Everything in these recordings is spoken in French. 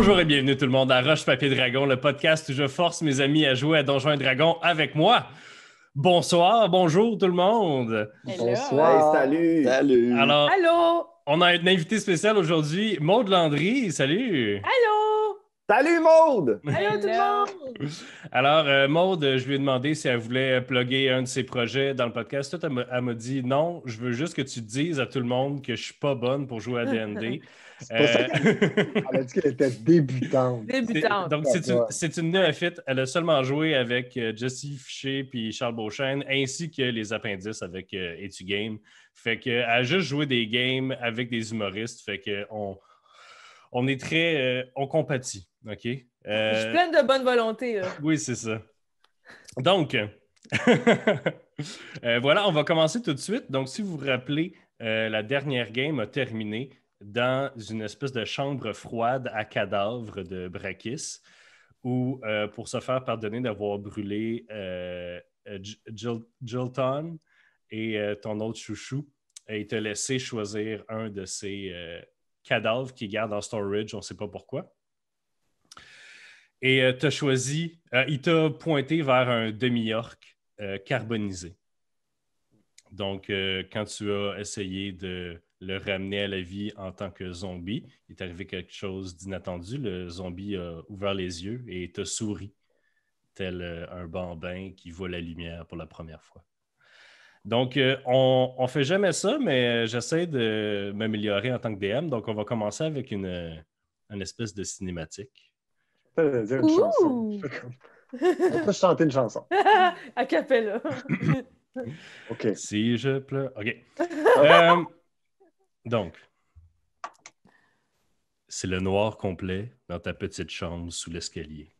Bonjour et bienvenue tout le monde à Roche Papier Dragon, le podcast où je force mes amis à jouer à Donjons et Dragons avec moi. Bonsoir, bonjour tout le monde. Hello. Bonsoir. Hey, salut! Alors, Allô? on a un invité spécial aujourd'hui, Maude Landry. Salut. Allô? Salut, Maude! Allô tout le monde? Alors, Maude, je lui ai demandé si elle voulait plugger un de ses projets dans le podcast. Tout, elle m'a dit non, je veux juste que tu dises à tout le monde que je suis pas bonne pour jouer à D&D. C'est pas ça elle a dit qu'elle était débutante. Débutante. Donc, c'est une néophyte. Elle a seulement joué avec Jessie Fiché puis Charles Beauchesne, ainsi que les appendices avec Etu Game. Fait qu'elle a juste joué des games avec des humoristes. Fait qu'on est très... on compatit, OK? Je suis pleine de bonne volonté. Là. Oui, c'est ça. Donc, voilà, on va commencer tout de suite. Donc, si vous vous rappelez, la dernière game a terminé dans une espèce de chambre froide à cadavre de Brakis, où, pour se faire pardonner d'avoir brûlé Jilton et ton autre chouchou, il t'a laissé choisir un de ces cadavres qu'il garde en storage, on ne sait pas pourquoi. Et t'as choisi, il t'a pointé vers un demi-orc carbonisé. Donc, quand tu as essayé de le ramener à la vie en tant que zombie, il est arrivé quelque chose d'inattendu. Le zombie a ouvert les yeux et t'a souri, tel un bambin qui voit la lumière pour la première fois. Donc, on ne fait jamais ça, mais j'essaie de m'améliorer en tant que DM. Donc, on va commencer avec une espèce de cinématique. Je vais dire une chanson. On peut chanter une chanson. À cappella. OK. Si je pleure. OK. Donc, c'est le noir complet dans ta petite chambre sous l'escalier.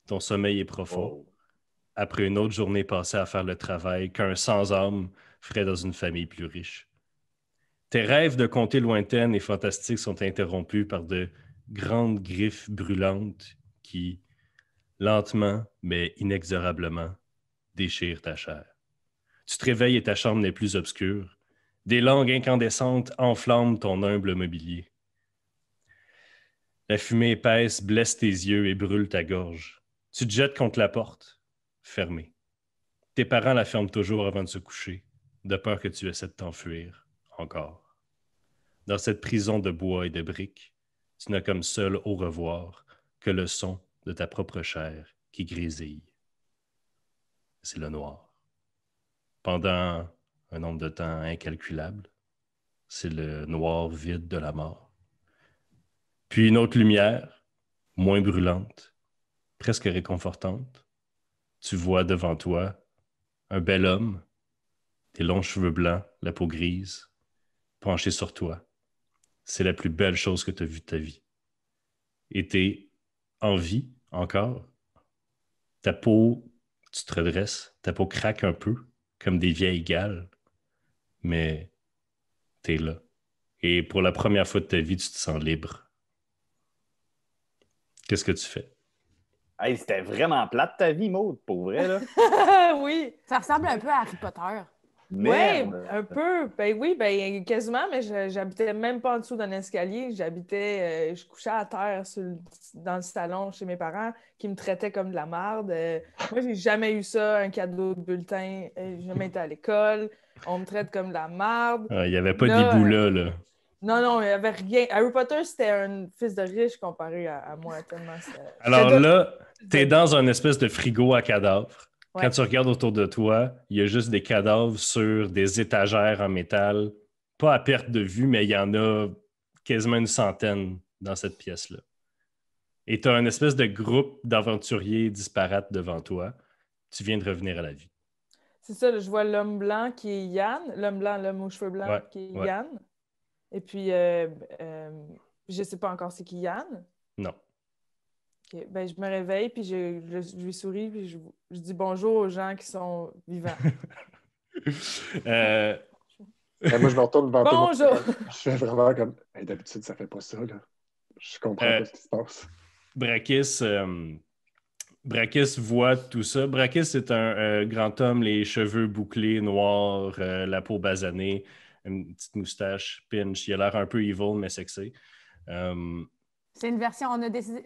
Ton sommeil est profond. Après une autre journée passée à faire le travail qu'un sans-âme ferait dans une famille plus riche. Tes rêves de contrées lointaines et fantastiques sont interrompus par de grandes griffes brûlantes qui, lentement mais inexorablement, déchirent ta chair. Tu te réveilles et ta chambre n'est plus obscure. Des langues incandescentes enflamment ton humble mobilier. La fumée épaisse blesse tes yeux et brûle ta gorge. Tu te jettes contre la porte, fermée. Tes parents la ferment toujours avant de se coucher, de peur que tu essaies de t'enfuir, encore. Dans cette prison de bois et de briques, tu n'as comme seul au revoir que le son de ta propre chair qui grésille. C'est le noir. Pendant un nombre de temps incalculable, c'est le noir vide de la mort. Puis une autre lumière, moins brûlante, presque réconfortante. Tu vois devant toi un bel homme, des longs cheveux blancs, la peau grise, penché sur toi. C'est la plus belle chose que tu as vue de ta vie. Et t'es en vie encore. Ta peau, tu te redresses, ta peau craque un peu, comme des vieilles gales, mais t'es là. Et pour la première fois de ta vie, tu te sens libre. Qu'est-ce que tu fais? Hey, c'était vraiment plate ta vie, Maude, pour vrai, là. Oui. Ça ressemble un peu à Harry Potter. Oui, Merde! un peu. Ben oui, ben quasiment, mais j'habitais même pas en dessous d'un escalier. Je couchais à terre dans le salon chez mes parents qui me traitaient comme de la marde. Moi, j'ai jamais eu ça, un cadeau de bulletin. J'ai jamais été à l'école. On me traite comme de la marde. Il n'y avait pas Là, d'Iboula, là. Non, il n'y avait rien. Harry Potter, c'était un fils de riche comparé à moi, tellement. Alors là, t'es dans un espèce de frigo à cadavres. Ouais. Quand tu regardes autour de toi, il y a juste des cadavres sur des étagères en métal. Pas à perte de vue, mais il y en a quasiment une centaine dans cette pièce-là. Et tu as un espèce de groupe d'aventuriers disparates devant toi. Tu viens de revenir à la vie. C'est ça, là, je vois l'homme blanc qui est Yann. L'homme blanc, l'homme aux cheveux blancs Ouais, qui est ouais. Yann. Et puis, je sais pas encore c'est qui Yann. Non. Ok, ben, je me réveille, puis je lui souris, puis je dis bonjour aux gens qui sont vivants. Moi, je me retourne vers tout le monde. Bonjour! Je fais vraiment comme... Hey, d'habitude, ça fait pas ça, là. Je comprends pas ce qui se passe. Brakis voit tout ça. Brakis est un grand homme, les cheveux bouclés, noirs, la peau basanée, une petite moustache, pinch. Il a l'air un peu evil, mais sexy. C'est une version, on a décidé...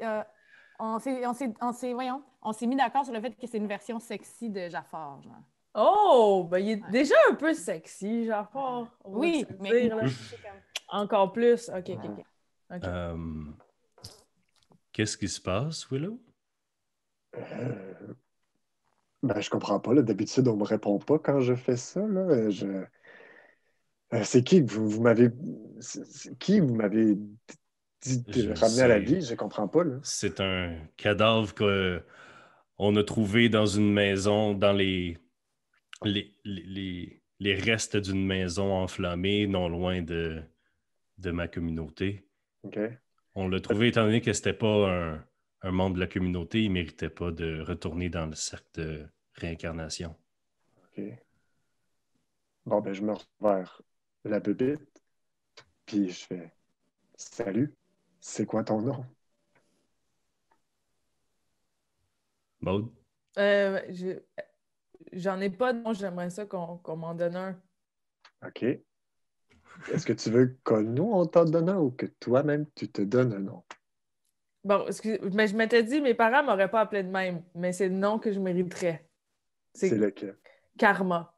on s'est mis d'accord sur le fait que c'est une version sexy de Jafar, genre. Oh, ben il est déjà un peu sexy, genre fort. On va Oui, se le mais dire, là. c'est comme... Encore plus. OK. Euh, Qu'est-ce qui se passe, Willow? Euh, Ben, je comprends pas, là. D'habitude, on me répond pas quand je fais ça, là. C'est qui que vous m'avez... c'est qui vous m'avez dit Je de le ramener à la sais. vie? Je comprends pas, là. C'est un cadavre qu'on a trouvé dans une maison, dans les restes d'une maison enflammée, non loin de ma communauté. OK? On l'a trouvé étant donné que c'était pas un membre de la communauté, il méritait pas de retourner dans le cercle de réincarnation. OK. Bon, ben, je me retourne vers la bébite, puis je fais Salut, c'est quoi ton nom? Maud? Je- J'en ai pas de nom, j'aimerais ça qu'on m'en donne un. OK. Est-ce que tu veux que nous, on t'en donne un ou que toi-même, tu te donnes un nom? Bon, excuse, mais je m'étais dit, mes parents m'auraient pas appelé de même, mais c'est le nom que je mériterais. C'est C'est lequel? Karma.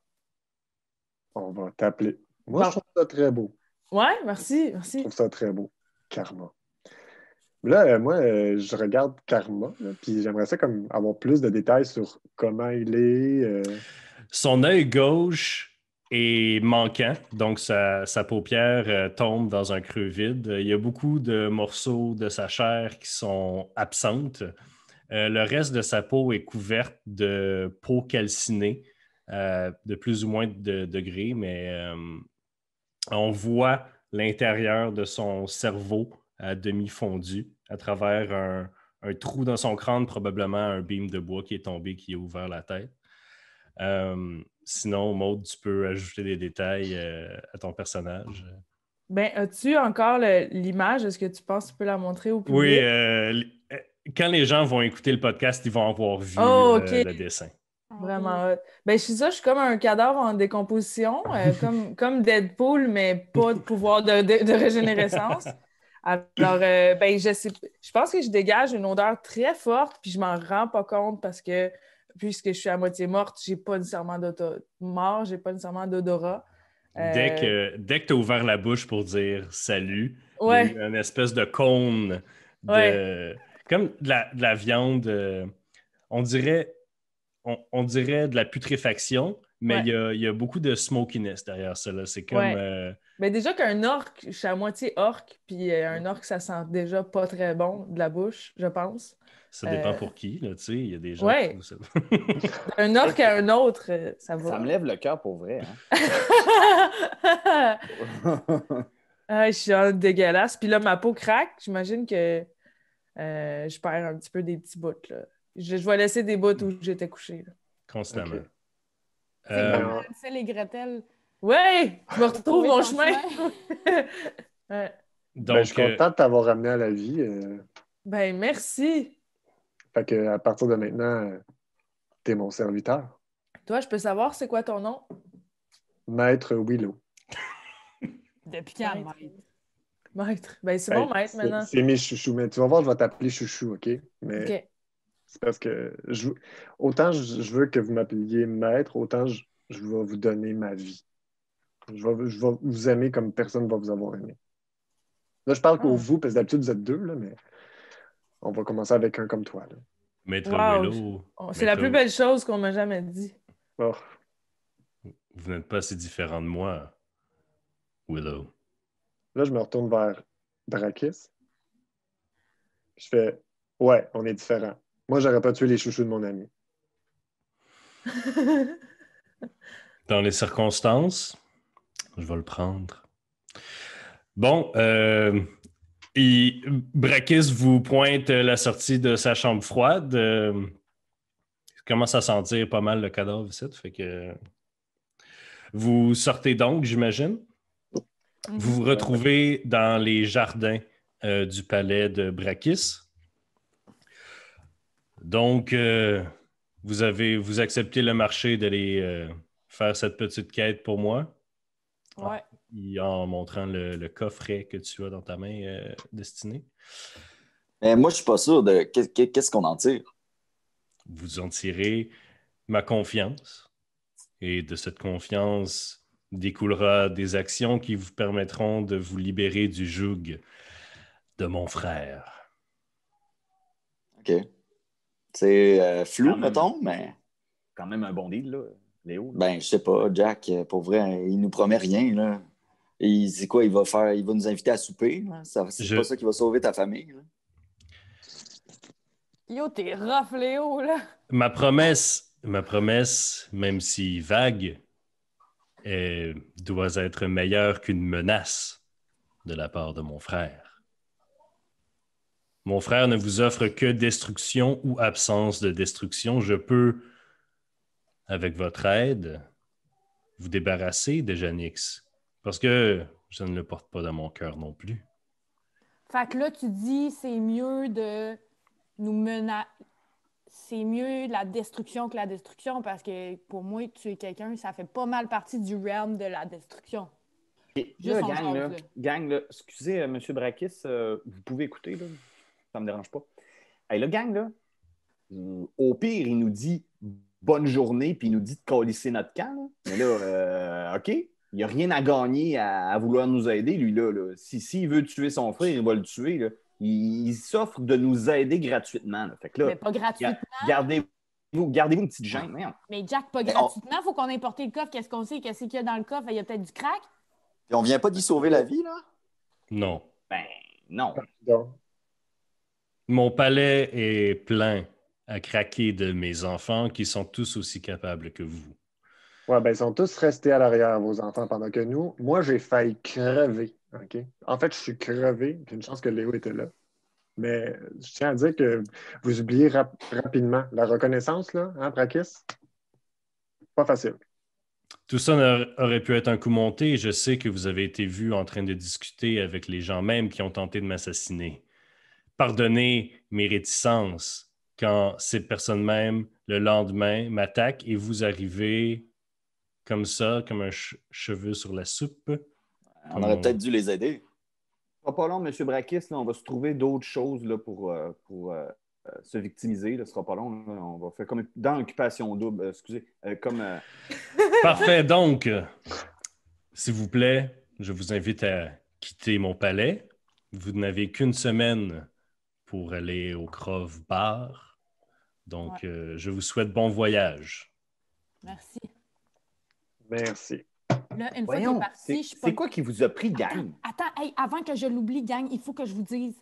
On va t'appeler. Moi, je Bon. trouve ça très beau. Ouais, merci. Je trouve ça très beau. Karma. Là, moi, je regarde Karma, là, puis j'aimerais ça comme avoir plus de détails sur comment il est. Son œil gauche est manquant, donc sa paupière tombe dans un creux vide. Il y a beaucoup de morceaux de sa chair qui sont absentes. Le reste de sa peau est couverte de peau calcinée, de plus ou moins de degrés, mais on voit l'intérieur de son cerveau à demi fondu à travers un trou dans son crâne, probablement un beam de bois qui est tombé, qui a ouvert la tête. Sinon, Maud, tu peux ajouter des détails à ton personnage. Ben, as-tu encore l'image? Est-ce que tu penses que tu peux la montrer au public? Oui, quand les gens vont écouter le podcast, ils vont avoir vu Oh, OK. le dessin. Vraiment hot. Ben, je suis comme un cadavre en décomposition, comme Deadpool, mais pas de pouvoir de régénérescence. Alors, ben, je pense que je dégage une odeur très forte, puis je m'en rends pas compte parce que, puisque je suis à moitié morte, j'ai pas nécessairement j'ai pas nécessairement d'odorat. Dès que tu as ouvert la bouche pour dire salut, il y a Ouais, eu une espèce de cône ouais, comme de la viande, on dirait, on dirait de la putréfaction, mais ouais, il y a beaucoup de smokiness derrière ça, là. C'est comme ouais. Ben, déjà qu'un orc, je suis à moitié orc, puis un orc, ça sent déjà pas très bon de la bouche, je pense. ça dépend Euh, pour qui, là, tu sais, il y a des gens qui ouais, trouvent ça. d'un orc à un autre, ça Ça va. me lève le cœur pour vrai. Ah, je suis en dégueulasse. Puis là, ma peau craque. J'imagine que je perds un petit peu des petits bouts, là. Je vais laisser des bouts où j'étais couché, là. Constamment. OK. C'est Euh, comme Hansel et Gretel. Ouais! Je me retrouve Trouver mon ton chemin! chemin. Ouais. Ben, je suis donc, content de t'avoir ramené à la vie. Ben, merci! Fait que à partir de maintenant, t'es mon serviteur. Toi, je peux savoir c'est quoi ton nom? Maître Willow. Depuis quand, Maître. Mike? Maître. Ben, c'est Hey, bon, maître, maintenant. c'est mes chouchous, mais tu vas voir, je vais t'appeler chouchou, OK? Mais OK. c'est parce que autant je veux que vous m'appeliez maître, autant je vais vous donner ma vie. Je vais vous aimer comme personne ne va vous avoir aimé. Là, je parle qu'au Ah. vous, parce que d'habitude, vous êtes deux, là, mais on va commencer avec un comme toi. Là. Maître Wow! Willow, C'est la plus belle chose qu'on m'a jamais dit. Oh, vous n'êtes pas si différent de moi, Willow. là, je me retourne vers Drakis. Je fais Ouais, on est différents. Moi, j'aurais pas tué les chouchous de mon ami. Dans les circonstances, je vais le prendre. Bon, Brakis vous pointe la sortie de sa chambre froide. Il commence à sentir pas mal le cadavre ici. Fait que vous sortez donc, j'imagine. Vous vous retrouvez dans les jardins du palais de Brakis. Donc, vous acceptez le marché d'aller faire cette petite quête pour moi. Ouais. En montrant le coffret que tu as dans ta main, Destinée. Mais moi, je suis pas sûr de qu'est-ce qu'on en tire. Vous en tirez ma confiance. Et de cette confiance découlera des actions qui vous permettront de vous libérer du joug de mon frère. OK. C'est flou, Quand même. mettons, mais Quand même un bon deal, là, Léo. ben, je sais pas, Jack, pour vrai, il nous promet rien, là. Et c'est quoi, il va nous inviter à souper, là? C'est Je, pas ça qui va sauver ta famille, là. Yo, t'es rough, Léo, là. ma promesse, même si vague, doit être meilleure qu'une menace de la part de mon frère. Mon frère ne vous offre que destruction ou absence de destruction. Je peux, avec votre aide, vous débarrasser de Janix. Parce que je ne le porte pas dans mon cœur non plus. Fait que là, tu dis c'est mieux de nous menacer. C'est mieux la destruction que la destruction parce que pour moi, tuer quelqu'un, ça fait pas mal partie du realm de la destruction. Et Juste là, en gang, jase, là, là. gang, là, excusez, M. Brakis, vous pouvez écouter, là, ça me dérange pas. Hey, le gang, là, au pire, il nous dit bonne journée, puis il nous dit de câlisser notre camp. Là. Mais là, OK, il n'y a rien à gagner à vouloir nous aider, lui, là. S'il veut tuer son frère, il va le tuer. Là. Il s'offre de nous aider gratuitement. Là. Fait que là, Mais pas gratuitement. gardez-vous une petite gêne. Merde. Mais Jack, pas Mais gratuitement. Faut qu'on importe le coffre. Qu'est-ce qu'on sait? Qu'est-ce qu'il y a dans le coffre? Il y a peut-être du crack? Puis on vient pas d'y sauver la vie, là? Non. Ben, non. Donc, Mon palais est plein à craquer de mes enfants qui sont tous aussi capables que vous. ouais, ben, ils sont tous restés à l'arrière, vos enfants, pendant que nous, moi, j'ai failli crever. OK? En fait, je suis crevé. Puis une chance que Léo était là. Mais je tiens à dire que vous oubliez rapidement la reconnaissance, là, hein, Brakis? Pas facile. Tout ça aurait pu être un coup monté. Je sais que vous avez été vu en train de discuter avec les gens même qui ont tenté de m'assassiner. Pardonnez mes réticences quand ces personnes même, le lendemain, m'attaquent et vous arrivez comme ça, comme un cheveu sur la soupe. On aurait peut-être dû les aider. Pas long, M. Brakis, là, on va se trouver d'autres choses là, pour se victimiser. Là, ce sera pas long. Là. On va faire comme dans l'occupation double. Excusez. Comme. Parfait, donc, s'il vous plaît, je vous invite à quitter mon palais. Vous n'avez qu'une semaine pour aller au Crove Bar. Donc, je vous souhaite bon voyage. Merci. Merci. Là, une fois qu'il est Voyons, parti, je suis pas... c'est quoi qui vous a pris, gang? Attends, hey, avant que je l'oublie, gang, il faut que je vous dise,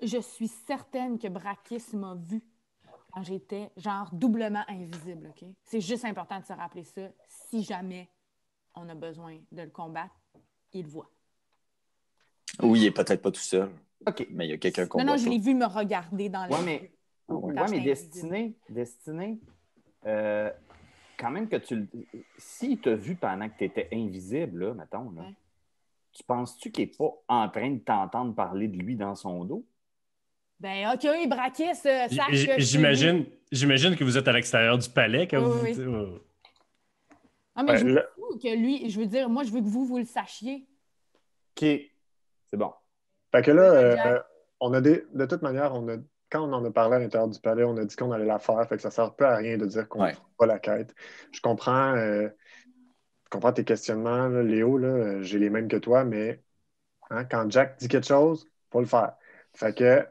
je suis certaine que Brakis m'a vu quand j'étais genre doublement invisible, OK? C'est juste important de se rappeler ça. Si jamais on a besoin de le combattre, il le voit. Oui, il est peut-être pas tout seul. OK. Mais il y a quelqu'un qu'on Non, voit je pas. l'ai vu me regarder dans les Ouais, yeux. mais, Quand ouais, mais j'étais Destiné, quand même que tu le. S'il t'a vu pendant que tu étais invisible, là, mettons, là, Ouais. tu penses-tu qu'il n'est pas en train de t'entendre parler de lui dans son dos? Ben, OK, Brakis, sache que je t'ai vu. J'imagine que vous êtes à l'extérieur du palais quand Oui, vous... oui. Ah, mais Ouais, je là- veux que lui, je veux dire, moi, je veux que vous le sachiez. OK. C'est bon. Fait que là, Jack. on a de toute manière, quand on en a parlé à l'intérieur du palais, on a dit qu'on allait la faire, fait que ça ne sert peu à rien de dire qu'on ne Ouais. fera pas la quête. Je comprends tes questionnements, là, Léo, là, j'ai les mêmes que toi, mais hein, quand Jack dit quelque chose, il faut le faire. Fait que,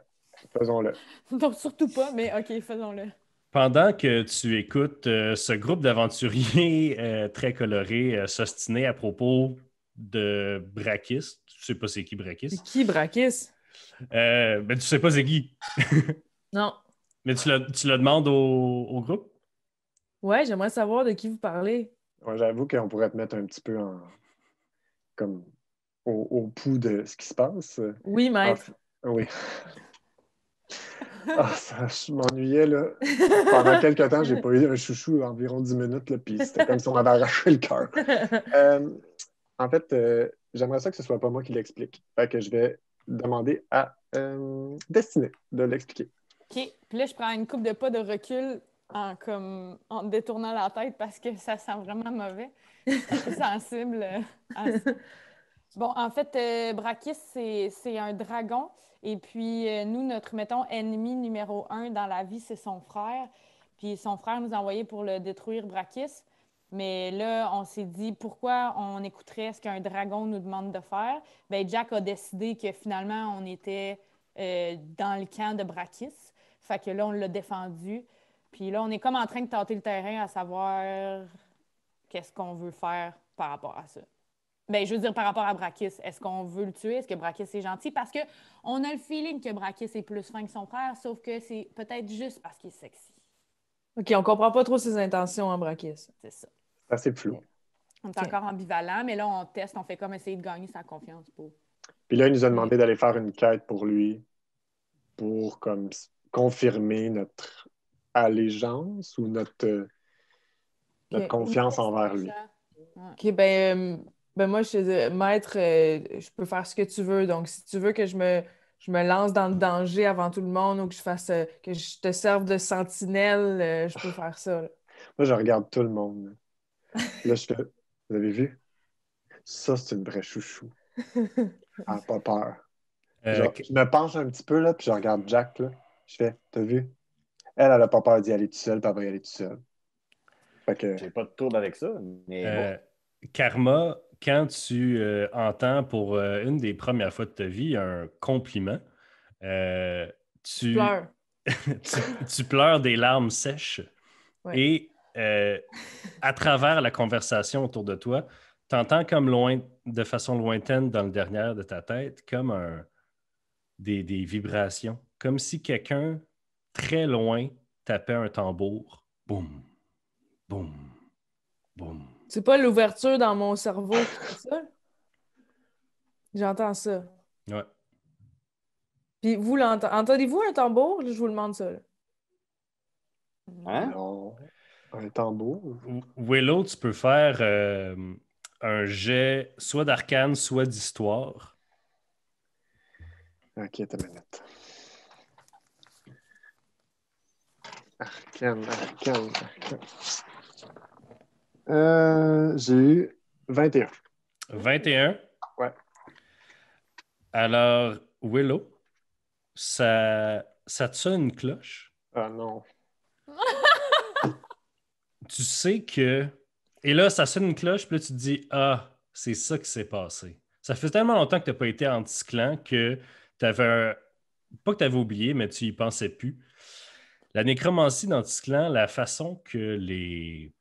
faisons-le. Donc, surtout pas, mais OK, faisons-le. Pendant que tu écoutes ce groupe d'aventuriers très colorés s'ostiner à propos de Brakis, tu sais pas c'est qui Brakis, C'est qui, Brakis? ben tu sais pas c'est qui, Non. mais tu le demandes au groupe? Ouais, j'aimerais savoir de qui vous parlez. Ouais, j'avoue qu'on pourrait te mettre un petit peu comme au pouls de ce qui se passe. Oui, maître. Oui. Je m'ennuyais, là. Pendant quelques temps, j'ai pas eu un chouchou environ 10 minutes, là, puis c'était comme si on m'avait arraché le cœur. En fait, j'aimerais ça que ce soit pas moi qui l'explique. Fait que je vais demander à Destinée de l'expliquer. OK. Puis là, je prends une coupe de pas de recul en détournant la tête parce que ça sent vraiment mauvais. Je suis sensible à ça. Bon, en fait, Brakis, c'est un dragon. Et puis, nous, notre, mettons, ennemi numéro 1 dans la vie, c'est son frère. Puis son frère nous a envoyé pour le détruire, Brakis. Mais là, on s'est dit, pourquoi on écouterait ce qu'un dragon nous demande de faire? Bien, Jack a décidé que finalement, on était dans le camp de Brakis. Fait que là, on l'a défendu. Puis là, on est comme en train de tâter le terrain à savoir qu'est-ce qu'on veut faire par rapport à ça. Ben, je veux dire, par rapport à Brakis, est-ce qu'on veut le tuer? Est-ce que Brakis est gentil? Parce qu'on a le feeling que Brakis est plus fin que son frère, sauf que c'est peut-être juste parce qu'il est sexy. OK, on comprend pas trop ses intentions en Brakis. C'est ça. C'est assez flou. On est Ok. encore ambivalent, mais là, on teste, on fait comme essayer de gagner sa confiance pour. Puis là, il nous a demandé d'aller faire une quête pour lui, pour comme confirmer notre allégeance ou notre Ok. confiance envers lui. OK, ben moi, je te dis, maître, je peux faire ce que tu veux. Donc, si tu veux que je me lance dans le danger avant tout le monde ou que je fasse que je te serve de sentinelle, je peux faire ça. Là. Moi, je regarde tout le monde. Là, je fais, vous avez vu? Ça, c'est une vraie chouchou. Elle n'a pas peur. Genre, je me penche un petit peu, là, puis je regarde Jack, là. Je fais, t'as vu? Elle n'a pas peur d'y aller toute seule, puis elle va y aller toute seule. Fait que, J'ai pas de trouble avec ça, mais Karma, quand tu entends pour une des premières fois de ta vie un compliment, tu Pleure. tu pleures des larmes sèches Ouais. et à travers la conversation autour de toi, tu entends comme loin, de façon lointaine dans le derrière de ta tête, comme des vibrations, comme si quelqu'un très loin tapait un tambour. Boum, boum, boum. C'est pas l'ouverture dans mon cerveau qui fait ça? J'entends ça. Ouais. Puis vous, entendez-vous un tambour? Là, je vous demande ça. Là. hein? non, un tambour. Willow, tu peux faire un jet soit d'arcane, soit d'histoire. Ok, t'as une minute. Arcane. J'ai eu 21. 21. Ouais. Alors, Willow, ça te sonne une cloche. Ah non. Tu sais que... Et là, ça sonne une cloche, puis là, tu te dis, ah, c'est ça qui s'est passé. Ça fait tellement longtemps que tu n'as pas été anti-clan que tu avais... Pas que tu avais oublié, mais tu y pensais plus. La nécromancie d'Anticlan, la façon que les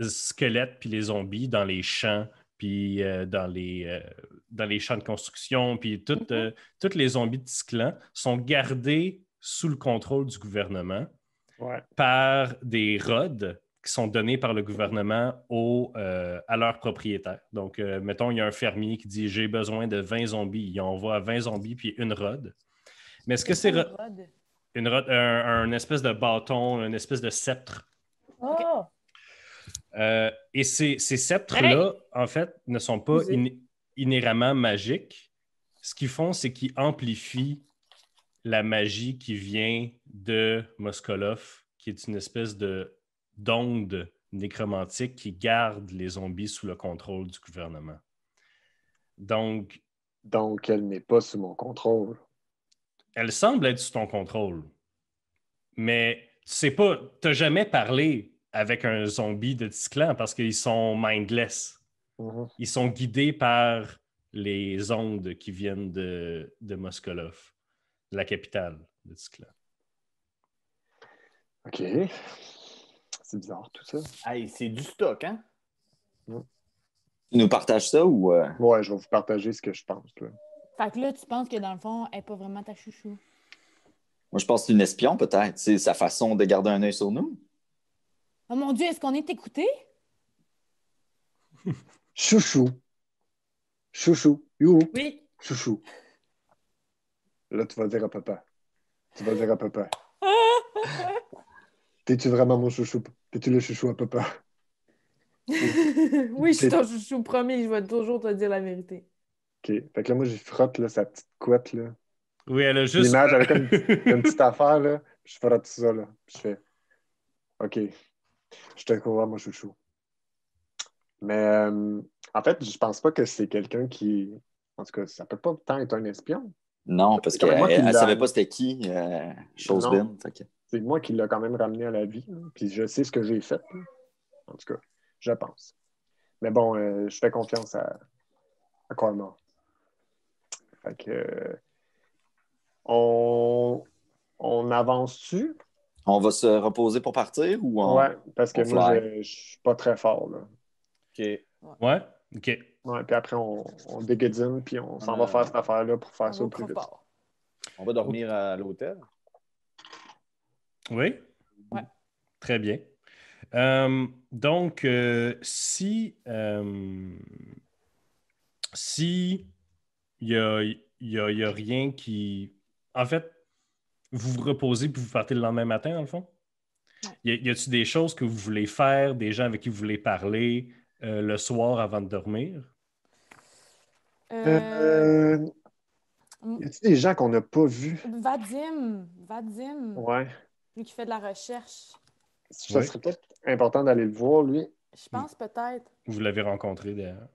squelettes puis les zombies dans les champs, puis dans les champs de construction, puis toutes les zombies de Ticlan sont gardés sous le contrôle du gouvernement Ouais. par des rods qui sont donnés par le gouvernement à leurs propriétaires. Donc, mettons, il y a un fermier qui dit « J'ai besoin de 20 zombies ». Il envoie 20 zombies puis une rod. Mais est-ce que c'est un espèce de bâton, une espèce de sceptre? Oh! Et ces sceptres-là, en fait, ne sont pas inhéremment magiques. Ce qu'ils font, c'est qu'ils amplifient la magie qui vient de Moskolov, qui est une espèce d'onde nécromantique qui garde les zombies sous le contrôle du gouvernement. Donc, elle n'est pas sous mon contrôle. elle semble être sous ton contrôle. Mais tu sais pas, tu n'as jamais parlé avec un zombie de Ticlan parce qu'ils sont mindless. Mm-hmm. Ils sont guidés par les ondes qui viennent de Moskolov, la capitale de Ticlan. OK. C'est bizarre, tout ça. Hey, c'est du stock, hein? Tu nous partages ça ou... Ouais, je vais vous partager ce que je pense. Là. Fait que là, tu penses que dans le fond, elle n'est pas vraiment ta chouchou. Moi, je pense que c'est une espion, peut-être. C'est sa façon de garder un œil sur nous. Oh mon Dieu, est-ce qu'on est écouté? Chouchou. You. Oui. Chouchou. Là, tu vas dire à papa. T'es-tu vraiment mon chouchou? T'es-tu le chouchou à papa? Oui, je suis ton chouchou promis, je vais toujours te dire la vérité. OK. Fait que là, moi, j'y frotte là, sa petite couette. Là. Oui, elle a juste... L'image avec une petite affaire. Là. Je frotte ça. Là. Je fais OK. Je te crois, mon chouchou. Mais en fait, je pense pas que c'est quelqu'un qui. En tout cas, ça peut pas tant être un espion. Non, parce C'est quand même moi qui qu'elle ne l'a- savait pas c'était qui, Chosebin. Non. C'est moi qui l'a quand même ramené à la vie. Là. Puis je sais ce que j'ai fait. Là. En tout cas, je pense. Mais bon, je fais confiance à Cormor. Fait que. On avance-tu? On va se reposer pour partir ou Ouais, parce que on moi, fly? je suis pas très fort. Là. OK. Ouais? OK. Ouais, puis après, on déguedine, puis on s'en va faire cette affaire-là pour faire ça au plus vite. On va dormir à l'hôtel. Oui? Ouais. Très bien. Donc, si il y a rien qui... En fait, vous vous reposez puis vous partez le lendemain matin, dans le fond? Ouais. Y a-t-il des choses que vous voulez faire, des gens avec qui vous voulez parler le soir avant de dormir? Y a-t-il des gens qu'on n'a pas vus? Vadim, Ouais. lui qui fait de la recherche. Ça serait peut-être important d'aller le voir, lui. Je pense peut-être. Vous l'avez rencontré d'ailleurs?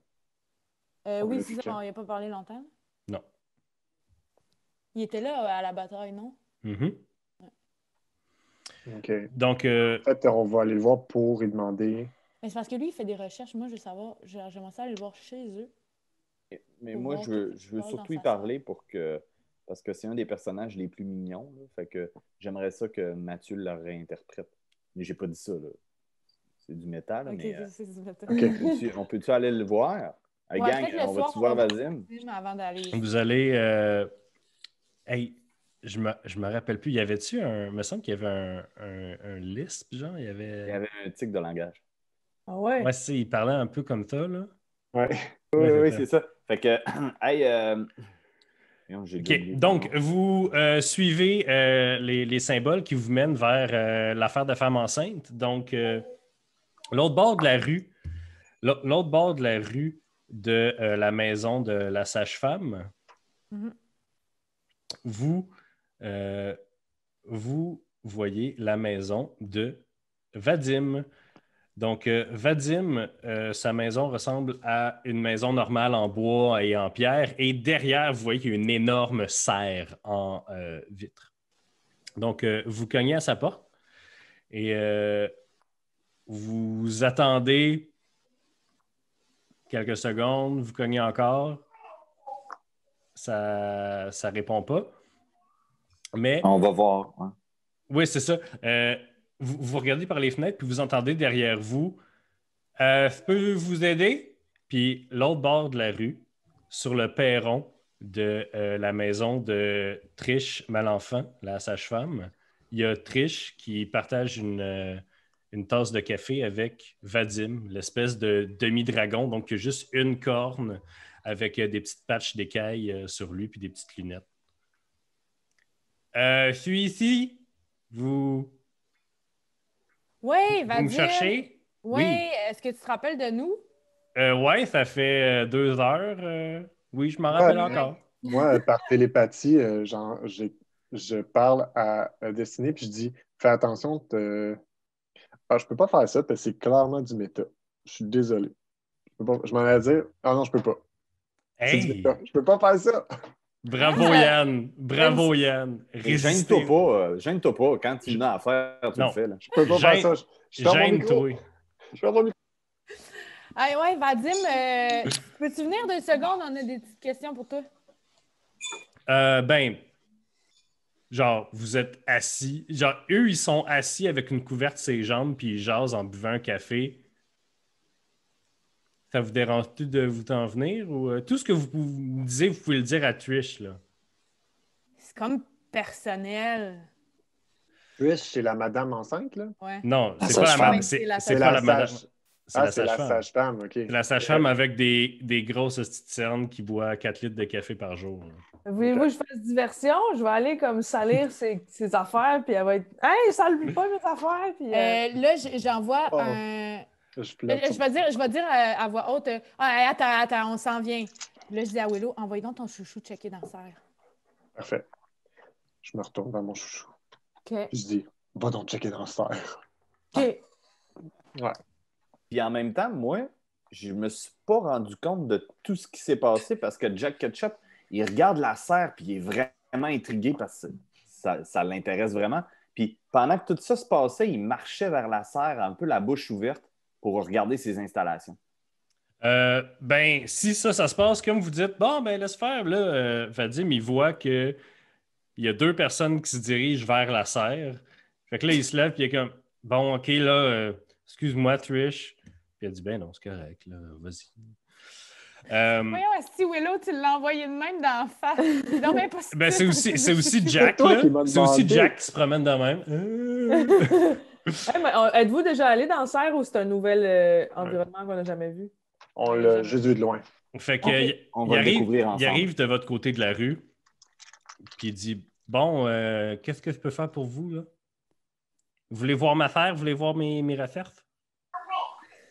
Oui, l'a c'est vu ça, quand? on n'y a pas parlé longtemps. Non. Il était là à la bataille, non? Mhm. OK. Donc, En fait, on va aller le voir pour lui demander. Mais c'est parce que lui, il fait des recherches. Moi, je veux savoir, j'aimerais ça aller le voir chez eux. Mais Pour moi, voir je veux qu'est-ce qui se passe surtout dans y sa parler pour que... Parce que c'est un des personnages les plus mignons. Là. Fait que j'aimerais ça que Mathieu le réinterprète. Mais j'ai pas dit ça, là. C'est du métal, Ok, mais... c'est du métal. OK. On peut-tu aller le voir? Hey, Ouais, gang, peut-être le on soir, va-tu on voir va Vadim? Vadim avant d'aller. vous allez... Hey, je me rappelle plus. Y avait-tu un... Il me semble qu'il y avait un lisp, genre. Il y Il y avait... avait un tic de langage. Ah ouais? Ouais, il parlait un peu comme ça, là. Ouais. Oui, Ouais, oui, ça. c'est ça. Fait que... hey, non, j'ai déjà OK. oublié son Donc, nom. vous suivez les symboles qui vous mènent vers l'affaire de femme enceinte. Donc, l'autre bord de la rue, l'autre bord de la rue de la maison de la sage-femme, Mhm. vous, vous voyez la maison de Vadim. Donc, Vadim, sa maison ressemble à une maison normale en bois et en pierre. Et derrière, vous voyez qu'il y a une énorme serre en vitre. Donc, vous cognez à sa porte et vous attendez quelques secondes. Vous cognez encore. Ça ne répond pas. Mais, On va voir. Ouais. oui, c'est ça. Vous regardez par les fenêtres puis vous entendez derrière vous je peux vous aider? Puis l'autre bord de la rue, sur le perron de la maison de Trish Malenfant, la sage-femme, il y a Trish qui partage une tasse de café avec Vadim, l'espèce de demi-dragon. Donc, il y a juste une corne avec des petites patches d'écailles sur lui puis des petites lunettes. Je suis ici. Vous Oui, me Vadim! cherchez? Oui, Oui. est-ce que tu te rappelles de nous? Ouais, ça fait 2 heures. Oui, je m'en Ouais, rappelle encore. moi, par télépathie, je parle à Destiny, puis je dis fais attention, je peux pas faire ça parce que c'est clairement du méta. Je suis désolé. Je m'en allais dire ah non, je peux pas. C'est du Hey! méta. Je peux pas faire ça. Bravo Yann! Bravo Même Yann! Mais Résistez. gêne-toi pas. Quand tu n'as à faire, tu le Non. fais. Là. Je peux pas faire ça. Je ferme mon micro. Gêne-toi. Je ferme mon micro. Ah ouais, Vadim, peux-tu venir 2 secondes? On a des petites questions pour toi. Genre, vous êtes assis. Genre, eux, ils sont assis avec une couverte sur les jambes, puis ils jasent en buvant un café. Ça vous dérange-tu de vous en venir? Ou tout ce que vous me disiez, vous pouvez le dire à Trish, là. C'est comme personnel. Trish, c'est la madame enceinte, là? Ouais. Non, La c'est pas la sage-femme. madame. C'est la C'est C'est pas la la madame. sage. C'est Ah, la c'est la sage-femme. sage-femme, OK. C'est la sage-femme avec des grosses petites cernes qui boit 4 litres de café par jour. Voulez-vous que je fasse diversion? Je vais aller comme salir ses affaires, puis elle va être hey, salue pas mes affaires! Puis, Là, j'envoie Oh. un. Je pleure. Je vais dire à voix haute ah, hey, attends, on s'en vient. Là, je dis à Willow, envoie donc ton chouchou checker dans la serre. Parfait. Je me retourne vers mon chouchou. OK. Puis je dis, va donc checker dans le serre. OK. Ouais. Puis en même temps, moi, je me suis pas rendu compte de tout ce qui s'est passé parce que Jack Ketchup, il regarde la serre puis il est vraiment intrigué parce que ça l'intéresse vraiment. Puis pendant que tout ça se passait, il marchait vers la serre, un peu la bouche ouverte pour regarder ses installations. Ben, si ça se passe comme vous dites, bon, ben, laisse faire. Là, Vadim, il voit qu'il y a deux personnes qui se dirigent vers la serre. Fait que là, il se lève, puis il est comme, bon, OK, là, excuse-moi, Trish. Puis il a dit, ben non, c'est correct, là, vas-y. Voyons, si Willow, tu l'as envoyé de même dans la face. Non, mais pas Ben, c'est aussi Jack, toi là. qui m'as C'est aussi demandé. Jack qui se promène de même. Hey, mais êtes-vous déjà allé dans Serre ou c'est un nouvel environnement qu'on n'a jamais vu? On l'a juste vu de loin. Fait que, Ok. On va le découvrir ensemble. il arrive de votre côté de la rue, puis il dit, bon, qu'est-ce que je peux faire pour vous, là? Vous voulez voir ma affaire? Vous voulez voir mes recettes?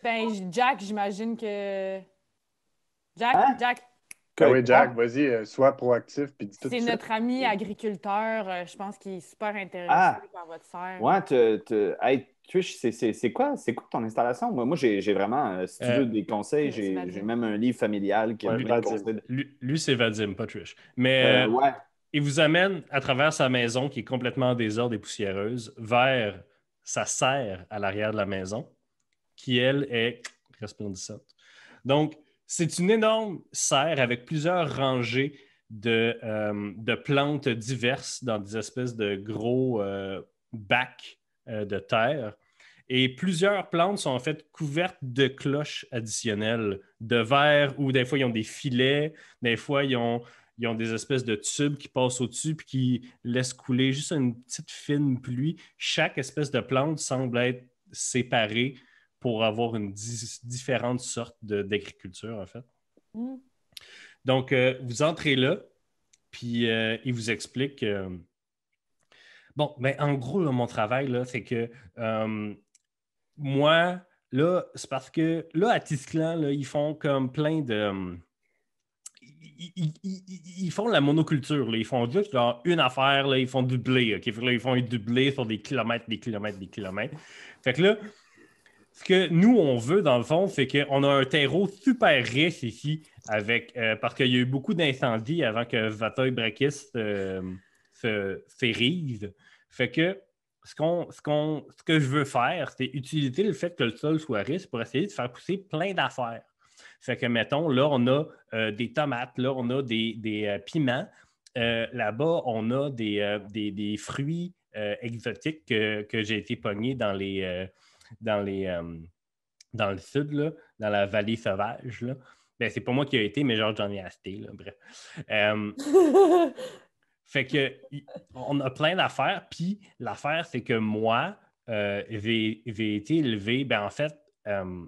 Ben, Jack, j'imagine que. Jack, Hein? Jack, Ah oui, Jack, vas-y, sois proactif puis dis tout c'est ça. notre ami agriculteur. Je pense qu'il est super intéressé par votre serre. Ouais, hey, Trish, c'est quoi ton installation? Moi j'ai vraiment, si tu veux des conseils, c'est Vadim. j'ai même un livre familial qui a Ouais, plein de Vadim. conseils. Lui, c'est Vadim, pas Trish. Mais Ouais. il vous amène à travers sa maison qui est complètement en désordre et poussiéreuse vers sa serre à l'arrière de la maison qui, elle, est resplendissante. Donc, c'est une énorme serre avec plusieurs rangées de plantes diverses dans des espèces de gros bacs de terre. Et plusieurs plantes sont en fait couvertes de cloches additionnelles, de verre, ou des fois ils ont des filets, des fois ils ont des espèces de tubes qui passent au-dessus puis qui laissent couler juste une petite fine pluie. Chaque espèce de plante semble être séparée pour avoir une différente sorte d'agriculture, en fait. Mm. Donc, vous entrez là, puis il vous explique... bon, ben, en gros, là, mon travail, là, c'est que moi, là, c'est parce que là, à Tisclan, là, ils font comme plein de... Ils font la monoculture. Là. Ils font juste genre, une affaire, là, ils font du blé. OK? Fait que là, ils font du blé sur des kilomètres, des kilomètres, des kilomètres. Fait que là, ce que nous, on veut, dans le fond, c'est qu'on a un terreau super riche ici, avec, parce qu'il y a eu beaucoup d'incendies avant que Vatoy Brakis s'érige. Fait que ce que je veux faire, c'est utiliser le fait que le sol soit riche pour essayer de faire pousser plein d'affaires. Fait que, mettons, là, on a des tomates, là, on a des piments. Là-bas, on a des fruits exotiques que j'ai été pogné dans le sud, là, dans la vallée sauvage. Là. Ben, c'est pas moi qui ai été, mais genre j'en ai acheté. Là, bref. Fait que on a plein d'affaires. Puis l'affaire, c'est que moi, j'ai été élevé, ben en fait, je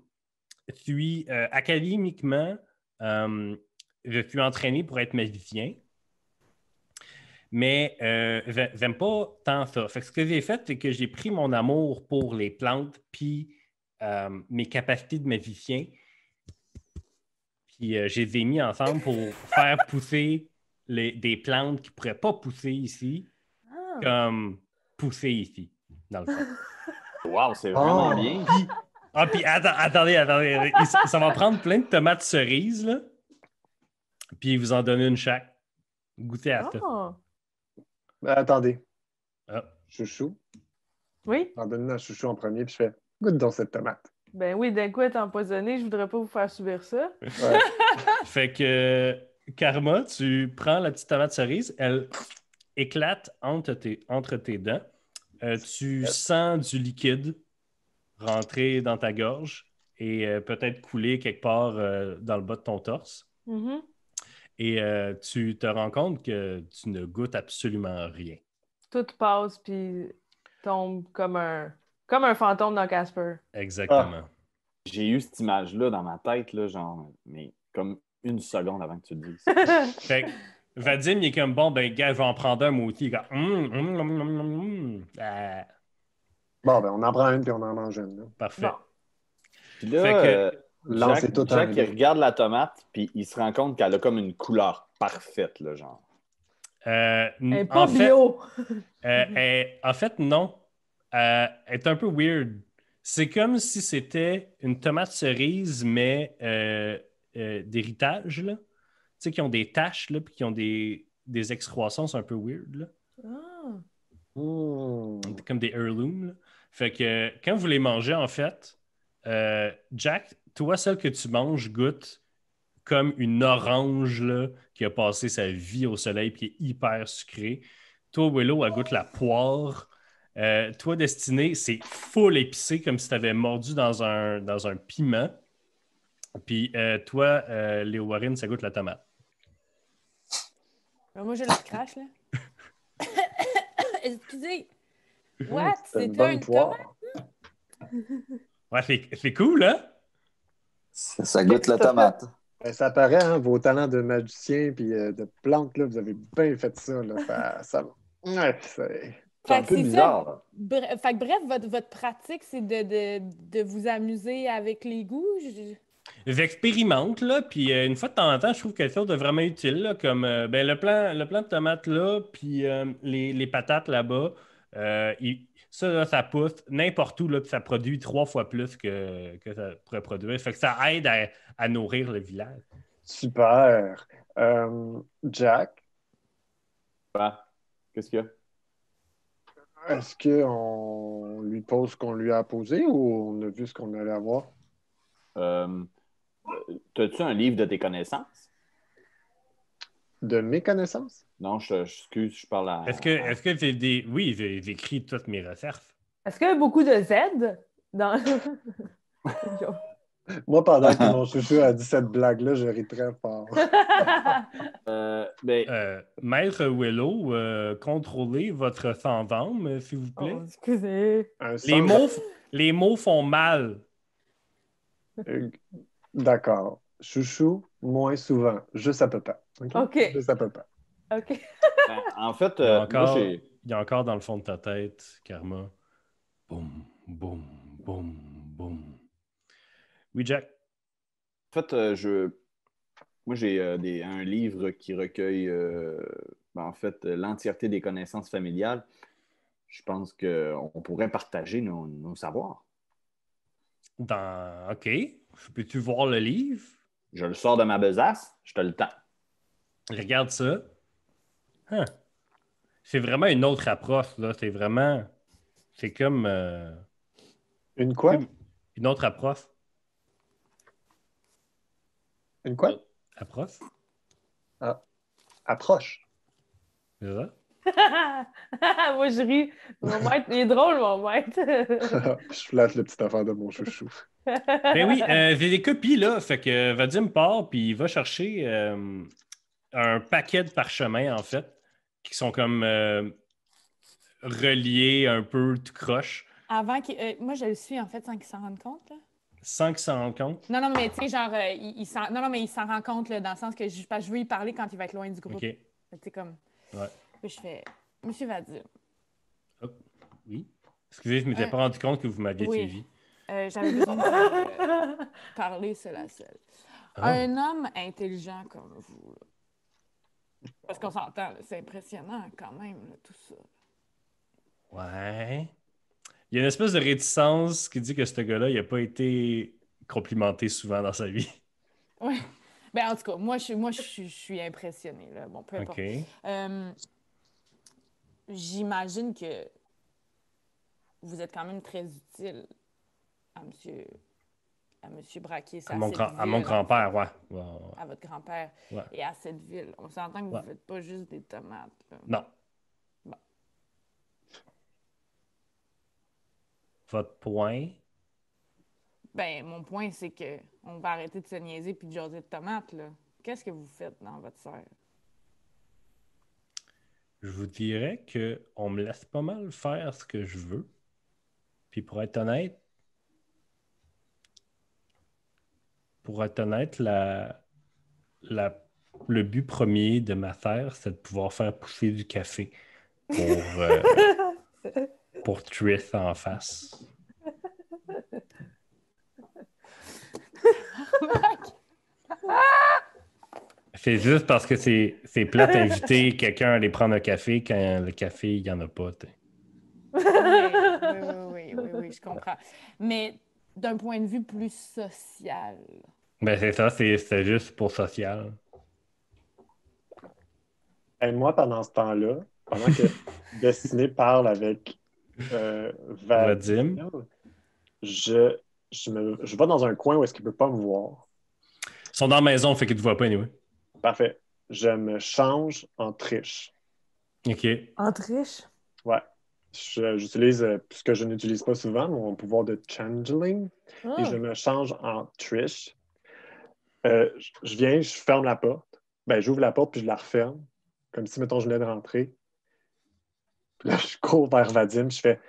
suis académiquement, je suis entraîné pour être magicien. Mais j'aime pas tant ça. Fait que ce que j'ai fait, c'est que j'ai pris mon amour pour les plantes puis mes capacités de magicien. Puis je les ai mis ensemble pour faire pousser des plantes qui ne pourraient pas pousser ici, comme pousser ici, dans le fond. Wow, c'est vraiment bien. Puis attendez. Ça va prendre plein de tomates cerises, là. Puis vous en donnez une chaque. Goûtez à ça. Oh. Attendez. Ah. Chouchou. Oui? J'en donne une à Chouchou en premier, puis je fais goûte dans cette tomate. Ben oui, d'un coup, être empoisonné, je voudrais pas vous faire subir ça. Ouais. Fait que, Karma, tu prends la petite tomate cerise, elle éclate entre tes dents. Tu sens du liquide rentrer dans ta gorge et peut-être couler quelque part dans le bas de ton torse. Mm-hmm. Et tu te rends compte que tu ne goûtes absolument rien. Tout passe, puis tombe comme un fantôme dans Casper. Exactement. J'ai eu cette image-là dans ma tête, là, genre, mais comme une seconde avant que tu le dises. Fait que Vadim, il est comme bon, ben, gars, je vais en prendre un, moi aussi. Bon, ben, on en prend une, puis on en mange une. Là. Parfait. Bon. Puis là, Fait que- Lancez tout Jack, en il regarde la tomate, puis il se rend compte qu'elle a comme une couleur parfaite, là, genre. Elle est pas en fait, bio. en fait, non. Elle est un peu weird. C'est comme si c'était une tomate cerise, mais d'héritage, là. Tu sais, qui ont des taches, là, puis qui ont des excroissances un peu weird, là. Ah. Comme des heirlooms, là. Fait que quand vous les mangez, en fait, Jack, toi, celle que tu manges goûte comme une orange là, qui a passé sa vie au soleil et qui est hyper sucrée. Toi, Willow, elle goûte la poire. Toi, Destinée, c'est full épicé, comme si tu avais mordu dans un piment. Puis toi, Léo Warren, ça goûte la tomate. Moi, je le crache, là. Excusez. What? C'est une C'était bonne une poire. tomate? Ouais, c'est cool, hein? Ça goûte la tomate. Ben, ça paraît, hein, vos talents de magicien puis de plante, là, vous avez bien fait ça. Là. Ouais, C'est un Fait que peu c'est bizarre. ça. Fait que bref, votre pratique, c'est de vous amuser avec les goûts. J'expérimente, là, puis une fois de temps en temps, je trouve quelque chose de vraiment utile, là, comme ben, le plant de tomates là, puis les patates là-bas, ça, là, ça pousse n'importe où, là, puis ça produit 3 fois plus que ça pourrait produire. Fait que ça aide à nourrir le village. Super. Jack, Ouais. Qu'est-ce qu'il y a? est-ce qu'on lui pose ce qu'on lui a posé ou on a vu ce qu'on allait avoir? T'as-tu un livre de tes connaissances? De mes connaissances? Non, excuse, je parle à. Est-ce que j'ai des. Oui, j'ai écrit toutes mes recherches. Est-ce qu'il y a beaucoup de Z dans. Moi, pendant que mon chouchou a dit cette blague-là, je ris très fort. Maître Willow, contrôlez votre sans-vente, s'il vous plaît. Oh, excusez. Les mots font mal. D'accord. Chouchou, moins souvent. Juste à peu près. OK. Juste à peu près. OK. Ben, en fait, Il y a moi, encore, il y a encore dans le fond de ta tête, Karma. Boum, boum, boum, boum. Oui, Jack. En fait, moi, j'ai un livre qui recueille en fait l'entièreté des connaissances familiales. Je pense qu'on pourrait partager nos savoirs. OK. Peux-tu voir le livre? Je le sors de ma besace, je te le tends. Regarde ça. Huh. C'est vraiment une autre approche, là. C'est vraiment... C'est comme... Une quoi? Une autre approche. Une quoi? Approche? Ah. Approche. C'est ça? Moi, je ris. Mon maître, il est drôle, mon maître. Je flatte le petit affaire de mon chouchou. Ben oui, j'ai des copies, là. Fait que Vadim part, puis il va chercher un paquet de parchemins, en fait, qui sont comme reliés un peu tout croche. Avant qu'il. Moi, je le suis, en fait, sans qu'il s'en rende compte, là. Sans qu'il s'en rende compte. Non, mais tu sais, genre, non, mais il s'en rend compte, là, dans le sens que je veux y parler quand il va être loin du groupe. OK. Fait que, tu sais, comme. Ouais. Puis je fais, Monsieur Vadim. Oh, oui. Excusez, je ne m'étais pas rendu compte que vous m'aviez suivi. J'avais besoin de faire, parler seul à seul. Ah. Un homme intelligent comme vous, là. Parce qu'on s'entend, là, c'est impressionnant quand même, là, tout ça. Ouais. Il y a une espèce de réticence qui dit que ce gars-là, il n'a pas été complimenté souvent dans sa vie. Oui. Ben, en tout cas, moi, je suis impressionnée, là. Bon, peu importe. OK. J'imagine que vous êtes quand même très utile à monsieur Braquier. À mon grand-père, ouais. À votre grand-père et à cette ville. On s'entend que vous ne faites pas juste des tomates, là. Non. Bon. Votre point? Ben, mon point, c'est que on va arrêter de se niaiser puis de jaser de tomates, là. Qu'est-ce que vous faites dans votre serre? Je vous dirais qu'on me laisse pas mal faire ce que je veux. Puis pour être honnête, le but premier de ma terre, c'est de pouvoir faire pousser du café pour Triss en face. C'est juste parce que c'est plate d'inviter quelqu'un à aller prendre un café quand le café, il n'y en a pas. Oui. oui, je comprends. Mais d'un point de vue plus social. Ben, c'est ça, c'est juste pour social. Et moi, pendant ce temps-là, pendant que Destinée parle avec Vadim. Vadim, je vais dans un coin où est-ce qu'il ne peut pas me voir. Ils sont dans la maison, fait qu'ils te voient pas, anyway. Parfait. Je me change en triche. OK. En triche? Ouais. J'utilise ce que je n'utilise pas souvent, mon pouvoir de changeling, et je me change en triche. Je viens, je ferme la porte. Ben, j'ouvre la porte puis je la referme, comme si, mettons, je venais de rentrer. Puis là, je cours vers Vadim, je fais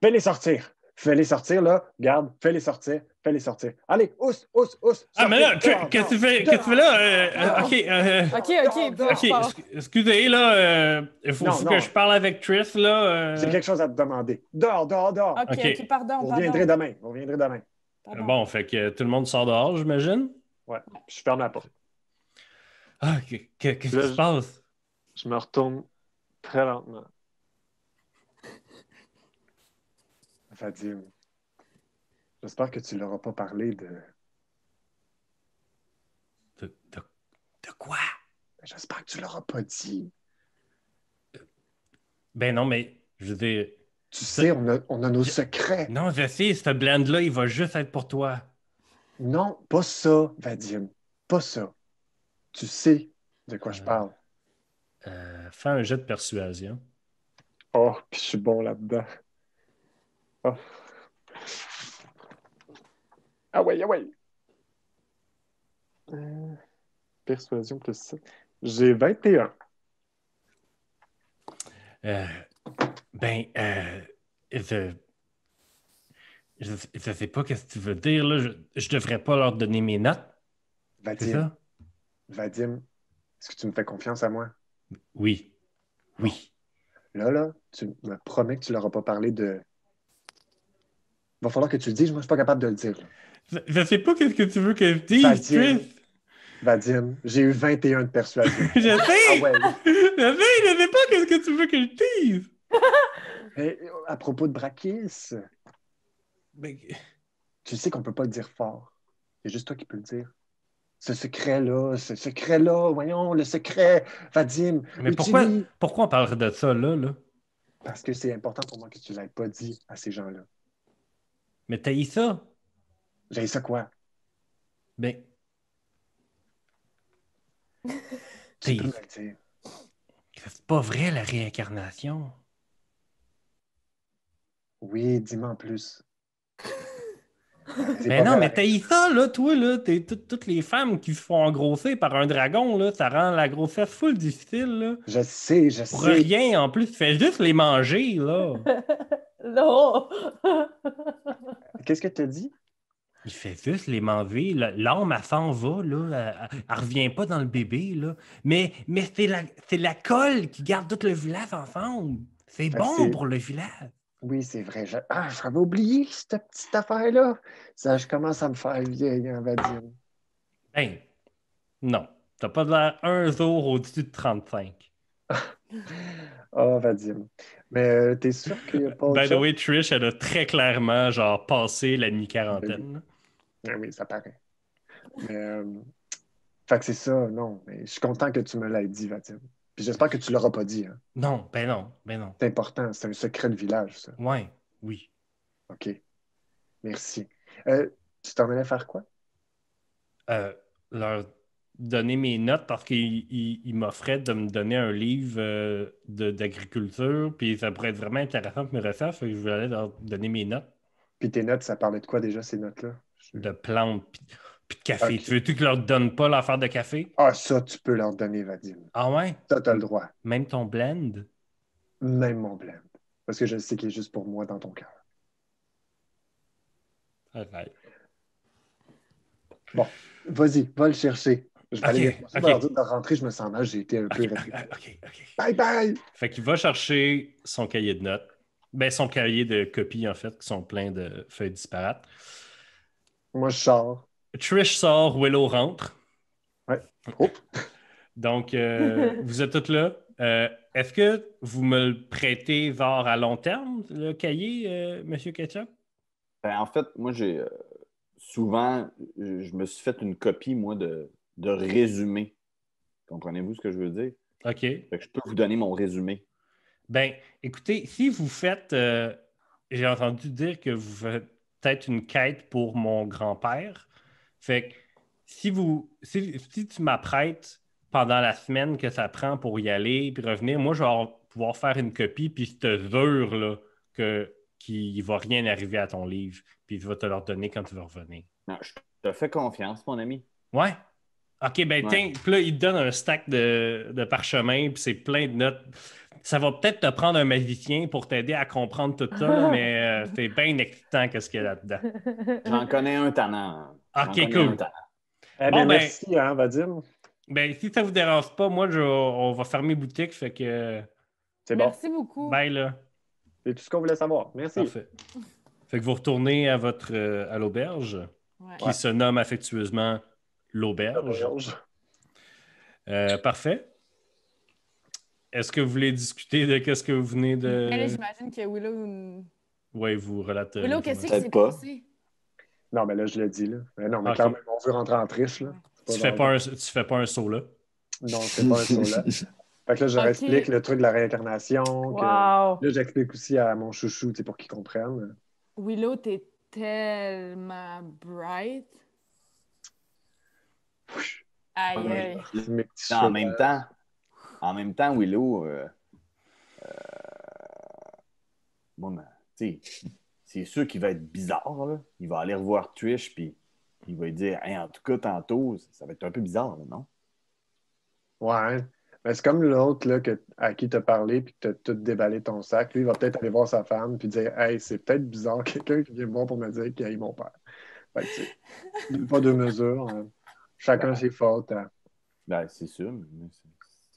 fais-les sortir! Fais-les sortir, là. Garde, fais-les sortir, fais-les sortir. Allez, ous! Ah, mais là, dehors, qu'est-ce que tu dehors, fais? Qu'est-ce que tu fais là? dehors, OK, puis là, OK, je pars. excusez, là. Il faut Non. que je parle avec Trish, là. J'ai quelque chose à te demander. Dehors. OK, pardon, Vous reviendrez demain. Pardon. Bon, fait que tout le monde sort dehors, j'imagine. Ouais, puis je ferme la porte. Ah, qu'est-ce qui Là, se passe? Je me retourne très lentement. Vadim, j'espère que tu ne leur as pas parlé de... De quoi? J'espère que tu ne leur as pas dit. Ben non, mais je veux dire. Tu sais, on a nos secrets. Non, je sais, ce blend-là, il va juste être pour toi. Non, pas ça, Vadim. Pas ça. Tu sais de quoi je parle. Fais un jet de persuasion. Oh, puis je suis bon là-dedans. Oh. Ah ouais. Persuasion plus ça. J'ai 21. Ben, je, je sais pas qu'est-ce que tu veux dire, là. Je devrais pas leur donner mes notes, c'est Vadim, ça? Vadim, est-ce que tu me fais confiance à moi? Oui. Là, tu me promets que tu leur as pas parlé de... Il va falloir que tu le dises, moi je suis pas capable de le dire. Je sais pas qu'est-ce que tu veux que je dise, Vadim. Trish. Vadim, j'ai eu 21 de persuasion. Je sais! Ah ouais. Je sais pas qu'est-ce que tu veux que je dise. Mais à propos de Brakis, Ben, tu sais qu'on peut pas le dire fort. C'est juste toi qui peux le dire. Ce secret-là, voyons, le secret, Vadim, mais utilise. pourquoi on parlerait de ça, là? Parce que c'est important pour moi que tu ne l'aies pas dit à ces gens-là. Mais t'as eu ça? J'ai ça quoi? Ben, Tu peux me le dire. c'est pas vrai, la réincarnation. Oui, dis-moi en plus. Mais non, mais t'as eu ça, là, toi, là. Toutes les femmes qui se font engrosser par un dragon, là, ça rend la grossesse full difficile, là. Je sais. Pour rien, en plus, tu fais juste les manger, là. Non! Qu'est-ce que tu as dit? Il fait juste les manger. L'âme, elle s'en va, là. Elle revient pas dans le bébé, là. Mais c'est la colle qui garde tout le village ensemble. C'est bon pour le village. Oui, c'est vrai. J'avais oublié cette petite affaire-là. Ça, je commence à me faire vieille, on va dire. Hey, non. T'as pas l'air un jour au-dessus de 35. Oh, Vadim. Mais t'es sûr qu'il n'y a pas autre By the chose? way, Trish, elle a très clairement, genre, passé la mi-quarantaine. Ah oui, ça paraît. Mais, fait que c'est ça, non. Mais je suis content que tu me l'aies dit, Vadim. Puis j'espère que tu l'auras pas dit. Hein. Non, ben non. C'est important, c'est un secret de village, ça. Ouais, oui. OK. Merci. Tu t'en allais faire quoi? Leur donner mes notes parce qu'ils m'offraient de me donner un livre d'agriculture, puis ça pourrait être vraiment intéressant pour mes recherches, fait que je voulais leur donner mes notes Puis tes notes, ça parlait de quoi déjà, ces notes-là? de plantes puis de café. Ok. Tu veux-tu que je leur donne pas l'affaire de café? Ah, ça, tu peux leur donner, Vadim. Ah ouais? Ça, t'as le droit. Même ton blend? Même mon blend. Parce que je sais qu'il est juste pour moi dans ton cœur. Arrête. Bon, vas-y, va le chercher. Je vais aller Ok. leur dire de rentrer, je me sens mal, j'ai été un peu réveillé. OK. Bye bye! Fait qu'il va chercher son cahier de notes. Ben, son cahier de copies, en fait, qui sont pleins de feuilles disparates. Moi, je sors. Trish sort, Willow rentre. Ouais. Oh. Donc, vous êtes toutes là? Est-ce que vous me le prêtez vers à long terme, le cahier, M. Ketchup? Ben, en fait, moi, j'ai souvent, je me suis fait une copie, moi, de résumé. Comprenez-vous ce que je veux dire? OK. Fait que je peux vous donner mon résumé. Ben, écoutez, si vous faites... j'ai entendu dire que vous faites peut-être une quête pour mon grand-père. Fait que si tu m'apprêtes pendant la semaine que ça prend pour y aller puis revenir, moi, je vais pouvoir faire une copie puis je te jure là, qu'il ne va rien arriver à ton livre puis je vais te le redonner quand tu vas revenir. Non, je te fais confiance, mon ami. Ouais? OK, ben Ouais. tiens, puis là, il te donne un stack de parchemin, puis c'est plein de notes. Ça va peut-être te prendre un magicien pour t'aider à comprendre tout ça, là, mais c'est bien excitant qu'est-ce qu'il y a là-dedans. J'en connais un tannant. OK, cool. Eh Bon, bien, ben- merci, hein, Vadim. Ben, si ça vous dérange pas, moi, on va fermer boutique, fait que... C'est bon. Merci beaucoup. Bye, là. C'est tout ce qu'on voulait savoir. Merci. Parfait. Fait que vous retournez à l'auberge, Ouais. qui se nomme affectueusement l'auberge. Parfait. Est-ce que vous voulez discuter de qu'est-ce que vous venez de... Mais là, j'imagine que Willow. Oui, vous relatez. Willow, qu'est-ce qui Peut-être s'est pas. passé? Non, mais là, je l'ai dit. Là. Mais non, mais Ok. clairement, on veut rentrer en triche. Là. Tu C'est fais dans- pas tu fais pas un saut là. Non, c'est pas un saut là. Fait que là, je leur Ok. explique le truc de la réincarnation. Que... Wow! Là, j'explique aussi à mon chouchou, tu sais, pour qu'il comprenne. Willow, t'es tellement bright. Aïe, aïe. Mes petits Non, cheveux. en même temps, Willow, bon, ben, tu sais, c'est sûr qu'il va être bizarre, là. Il va aller revoir Trish, puis il va lui dire, hey, en tout cas, tantôt, ça va être un peu bizarre, là, non? Ouais. Mais c'est comme l'autre là, à qui t'as parlé puis que t'as tout déballé ton sac. Lui, il va peut-être aller voir sa femme puis dire hey, c'est peut-être bizarre, quelqu'un qui vient me voir pour me dire qu'il a eu mon père. Fait que, tu sais, pas deux mesures. Hein. Chacun ses fautes. Hein. Ben, c'est sûr. Mais c'est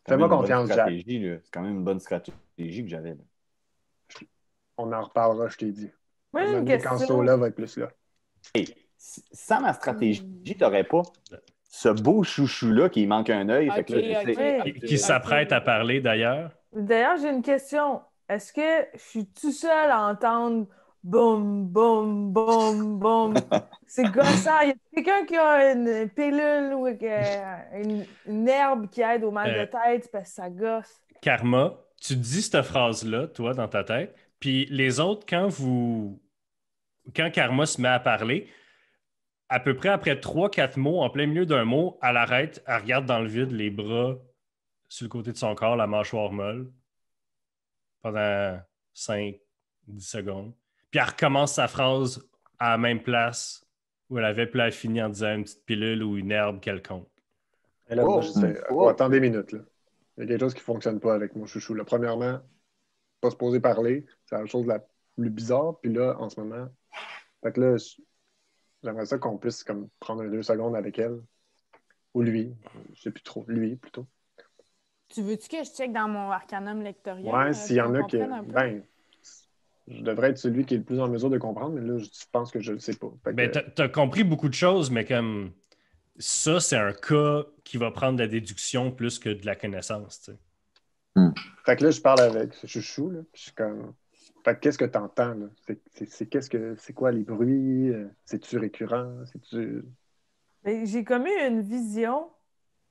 quand Fais-moi même une bonne confiance, Jack. stratégie, là. C'est quand même une bonne stratégie que j'avais, là. On en reparlera, je t'ai dit. Moi, j'ai une Quand question. Sola va être plus là. Hey, sans ma stratégie, t'aurais pas ce beau chouchou-là qui manque un œil. Fait que là, Ok, j'essaie- ok. Qui s'apprête à parler d'ailleurs. D'ailleurs, j'ai une question. Est-ce que je suis tout seul à entendre boum, boum, boum, boum? C'est gossant. Y a quelqu'un qui a une pilule ou une herbe qui aide au mal de tête parce que ça gosse? Karma, tu dis cette phrase-là, toi, dans ta tête, puis les autres, quand Karma se met à parler, à peu près après 3-4 mots, en plein milieu d'un mot, elle arrête, elle regarde dans le vide, les bras sur le côté de son corps, la mâchoire molle, pendant 5-10 secondes. Puis elle recommence sa phrase à la même place où elle avait, puis elle finit en disant une petite pilule ou une herbe quelconque. Et là, moi, Oh, je sais, oh. attendez une minute. Là. Il y a quelque chose qui ne fonctionne pas avec mon chouchou. Là. Premièrement, pas se poser parler. C'est la chose la plus bizarre. Puis là, en ce moment, fait que là, j'aimerais ça qu'on puisse comme, prendre 2 secondes avec elle. Ou lui. Je sais plus trop. Lui, plutôt. Tu veux-tu que je check dans mon Arcanum Lectorium? Ouais, s'il y en a qui. comprenne un peu? Ben, je devrais être celui qui est le plus en mesure de comprendre, mais là, je pense que je ne le sais pas. Fait que, Ben, t'as compris beaucoup de choses, mais comme ça, c'est un cas qui va prendre de la déduction plus que de la connaissance. Tu sais. fait que là, je parle avec ce chouchou, là, puis je suis comme. Fait que qu'est-ce que tu entends, là? C'est quoi les bruits? C'est-tu récurrent? C'est-tu. Ben, j'ai comme eu une vision.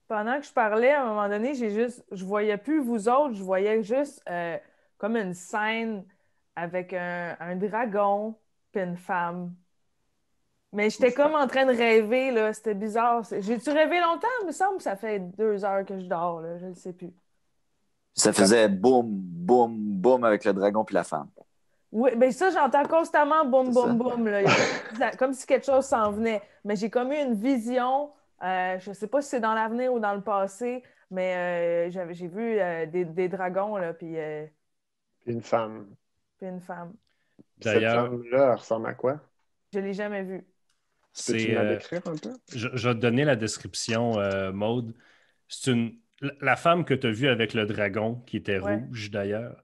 Pendant que je parlais, à un moment donné, je voyais plus vous autres, je voyais juste comme une scène avec un dragon puis une femme. Mais j'étais comme en train de rêver, là. C'était bizarre. J'ai-tu rêvé longtemps? Il me semble que ça fait 2 heures que je dors, là. Je ne sais plus. Ça faisait boum, boum, boum avec le dragon puis la femme. Oui, ben ça, j'entends constamment boum, C'est boum, ça. boum, là. Comme si quelque chose s'en venait. Mais j'ai comme eu une vision. Je ne sais pas si c'est dans l'avenir ou dans le passé, mais j'ai vu des dragons, là, puis Une femme. une femme. Cette D'ailleurs, femme-là, elle ressemble à quoi? Je ne l'ai jamais vue. Peux-tu me la décrire un peu? je vais te donner la description, Maude. C'est la femme que tu as vue avec le dragon, qui était Ouais. rouge d'ailleurs,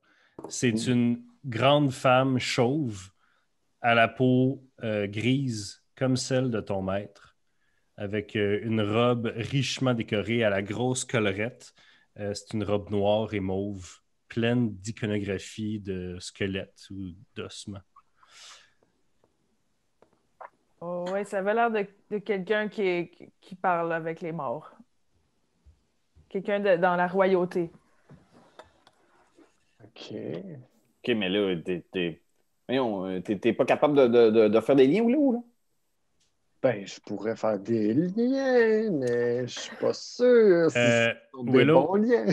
c'est une grande femme chauve à la peau grise, comme celle de ton maître, avec une robe richement décorée à la grosse collerette, C'est une robe noire et mauve, pleine d'iconographie de squelettes ou d'ossements. Oh, ouais, ça avait l'air de quelqu'un qui parle avec les morts. Quelqu'un dans la royauté. OK. OK, mais là, voyons, t'es pas capable de faire des liens ou là? Ben, je pourrais faire des liens, mais je suis pas sûr si ce sont des Willow, bons liens.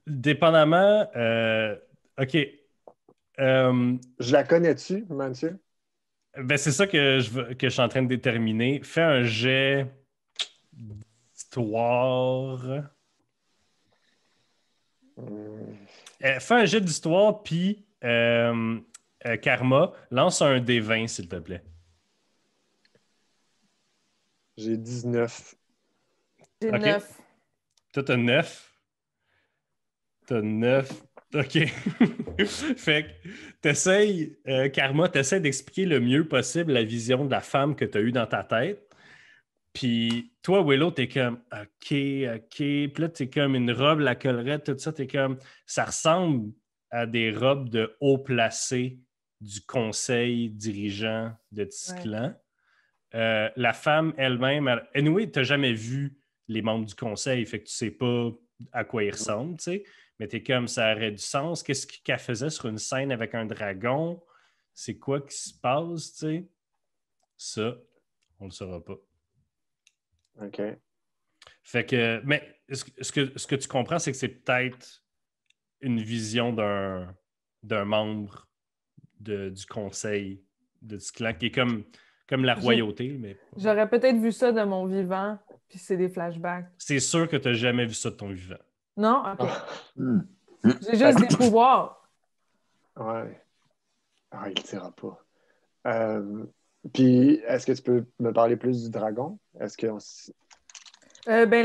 dépendamment... OK. Je la connais-tu, Mathieu? Ben, c'est ça que je suis en train de déterminer. Fais un jet d'histoire. Hmm. Fais un jet d'histoire, puis Karma, lance un D20, s'il te plaît. J'ai 19. J'ai OK. 9. Toi, t'as 9. T'as 9. OK. Fait que Karma, t'essaies d'expliquer le mieux possible la vision de la femme que t'as eue dans ta tête. Puis toi, Willow, t'es comme OK, OK. Puis là, t'es comme une robe, la collerette, tout ça, t'es comme ça ressemble à des robes de haut placé du conseil dirigeant de Tisclan. La femme elle-même, anyway, t'as jamais vu les membres du conseil, fait que tu sais pas à quoi ils ressemblent, tu sais. Mais t'es comme ça aurait du sens. Qu'est-ce qu'elle faisait sur une scène avec un dragon? C'est quoi qui se passe, tu sais? Ça, on le saura pas. OK. Fait que, mais ce que tu comprends, c'est que c'est peut-être une vision d'un membre du conseil de Tisclan qui est comme la royauté, mais J'aurais peut-être vu ça de mon vivant, puis c'est des flashbacks. c'est sûr que tu n'as jamais vu ça de ton vivant. Non? OK. Ah, Hmm. J'ai juste des pouvoirs. ouais. Ah, il ne dira pas. Puis, est-ce que tu peux me parler plus du dragon? Est-ce que Ben,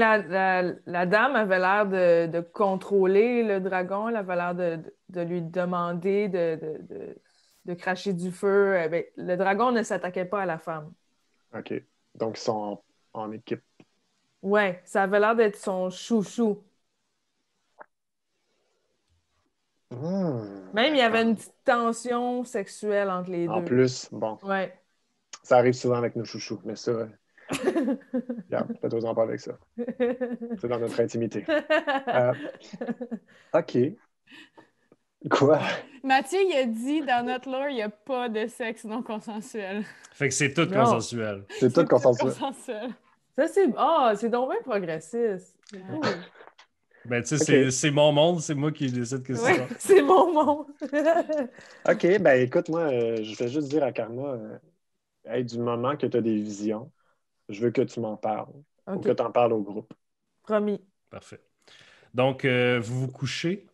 la dame avait l'air de contrôler le dragon. Elle avait l'air de lui demander de cracher du feu. Ben, le dragon ne s'attaquait pas à la femme. OK. Donc, ils sont en équipe. Ouais, ça avait l'air d'être son chouchou. Hmm. Même, il y avait une petite tension sexuelle entre les En deux. plus, bon, Ouais. ça arrive souvent avec nos chouchous, mais ça, regarde, fais-toi en pas avec ça. C'est dans notre intimité. OK. Quoi? Mathieu, il a dit dans notre lore, il n'y a pas de sexe non consensuel. Fait que c'est tout Non. consensuel. C'est tout consensuel. consensuel. Ça, c'est... Ah, c'est donc bien progressiste. C'est cool. Ben, tu sais, OK. c'est mon monde, c'est moi qui décide que c'est Ouais, ça. c'est mon monde. OK, ben écoute, moi, je vais juste dire à Karma, hey, du moment que tu as des visions, je veux que tu m'en parles. Ou que OK, tu en parles au groupe. promis. Parfait. Donc, vous vous couchez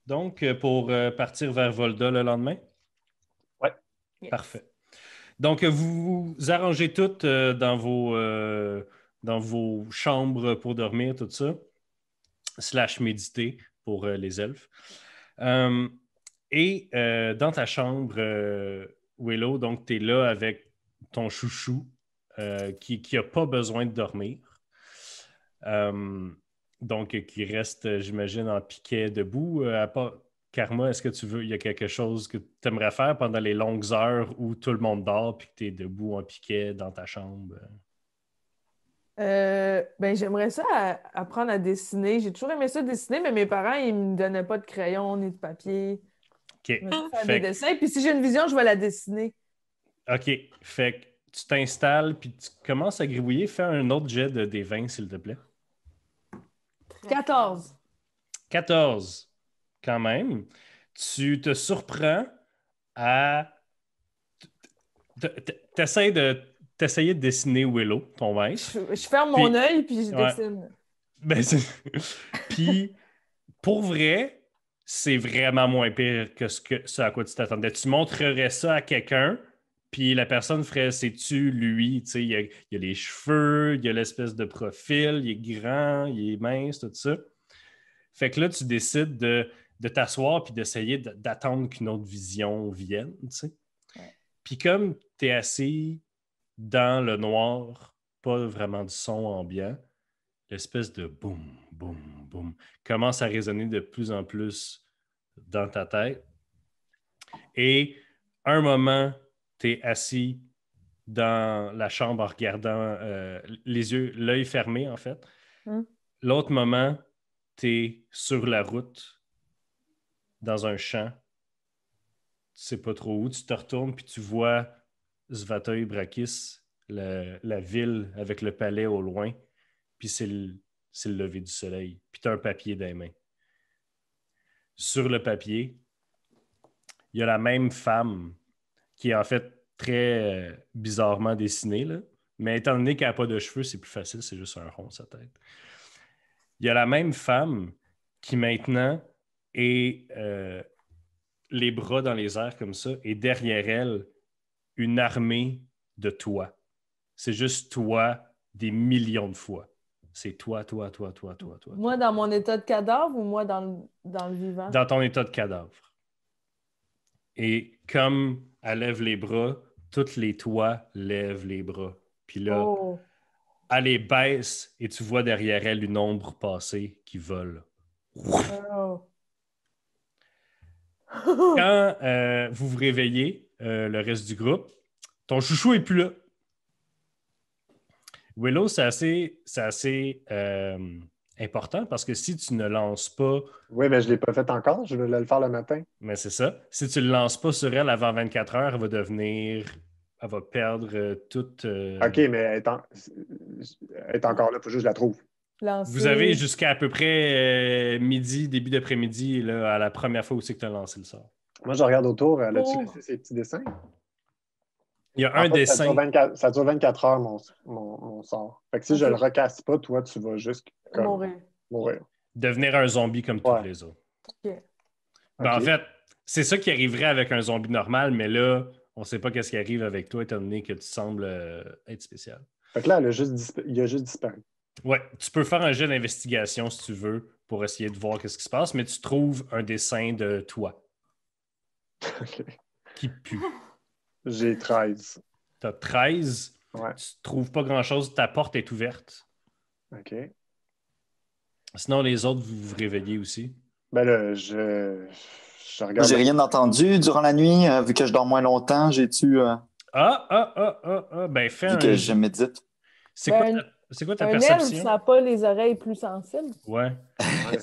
donc pour partir vers Volda le lendemain? Ouais. Yes. Parfait. Donc, vous vous arrangez toutes dans vos chambres pour dormir, tout ça, / méditer pour les elfes. Dans ta chambre, Willow, donc tu es là avec ton chouchou qui n'a pas besoin de dormir. Donc, qui reste, j'imagine, en piquet debout. Karma, est-ce que il y a quelque chose que tu aimerais faire pendant les longues heures où tout le monde dort puis que tu es debout en piquet dans ta chambre? Ben, j'aimerais ça apprendre à dessiner. J'ai toujours aimé ça dessiner, mais mes parents, ils me donnaient pas de crayon ni de papier. OK. Je vais juste faire des Fait que- dessins, puis si j'ai une vision, je vais la dessiner. OK. Fait que tu t'installes puis tu commences à gribouiller. Fais un autre jet de D20, s'il te plaît. 14. 14. Quand même. Tu te surprends à... T'essayes de dessiner Willow, ton maître. Je ferme Puis- mon œil, puis je ouais. dessine. Ben, puis, pour vrai, c'est vraiment moins pire que ce à quoi tu t'attendais. Tu montrerais ça à quelqu'un, puis la personne ferait, c'est-tu lui? Tu sais, il y a les cheveux, il y a l'espèce de profil, il est grand, il est mince, tout ça. Fait que là, tu décides de t'asseoir puis d'essayer d'attendre qu'une autre vision vienne, tu sais. Ouais. Puis comme tu es assis dans le noir, pas vraiment de son ambiant, l'espèce de boum, boum, boum, commence à résonner de plus en plus dans ta tête. Et un moment, tu es assis dans la chambre en regardant l'œil fermé, en fait. L'autre moment, tu es sur la route, dans un champ. Tu sais pas trop où. Tu te retournes, puis tu vois Svatoy Brakis, la ville avec le palais au loin. Puis c'est le lever du soleil. Puis tu as un papier dans les mains. Sur le papier, il y a la même femme qui est en fait très bizarrement dessinée, là. Mais étant donné qu'elle n'a pas de cheveux, c'est plus facile, c'est juste un rond, sa tête. Il y a la même femme qui maintenant est les bras dans les airs comme ça, et derrière elle, une armée de toi. C'est juste toi des millions de fois. C'est toi. Moi, dans mon état de cadavre ou moi dans le vivant? Dans ton état de cadavre. Et comme elle lève les bras, toutes les toits lèvent les bras. Puis là, elle les baisse et tu vois derrière elle une ombre passer qui vole. Oh. Quand vous vous réveillez, le reste du groupe, ton chouchou est plus là. Willow, c'est assez important parce que si tu ne lances pas... Oui, mais je ne l'ai pas fait encore. Je voulais le faire le matin. Mais c'est ça. Si tu ne le lances pas sur elle avant 24 heures, elle va devenir... Elle va perdre toute... OK, mais elle est encore là. Il faut juste que je la trouve. Vous avez jusqu'à à peu près midi, début d'après-midi, là, à la première fois où c'est que tu as lancé le sort. Moi, je regarde autour. Elle a-tu laissé ses petits dessins? Il y a un dessin. Ça dure 24 heures, mon sort. Fait que si je le recasse pas, toi, tu vas juste mourir. Devenir un zombie comme tous les autres. Okay. En fait, c'est ça qui arriverait avec un zombie normal, mais là, on ne sait pas qu'est-ce qui arrive avec toi, étant donné que tu sembles être spécial. Fait que là, il a juste disparu. Ouais, tu peux faire un jet d'investigation si tu veux pour essayer de voir qu'est-ce qui se passe, mais tu trouves un dessin de toi. OK. Qui pue. J'ai 13. Tu as 13. Ouais. Tu ne trouves pas grand-chose. Ta porte est ouverte. OK. Sinon, les autres, vous vous réveillez aussi. Ben là, je regarde. J'ai rien entendu durant la nuit, vu que je dors moins longtemps. J'ai-tu. Ben, fais vu que je médite. C'est quoi ta un perception? elfe, ça n'a pas les oreilles plus sensibles. Ouais.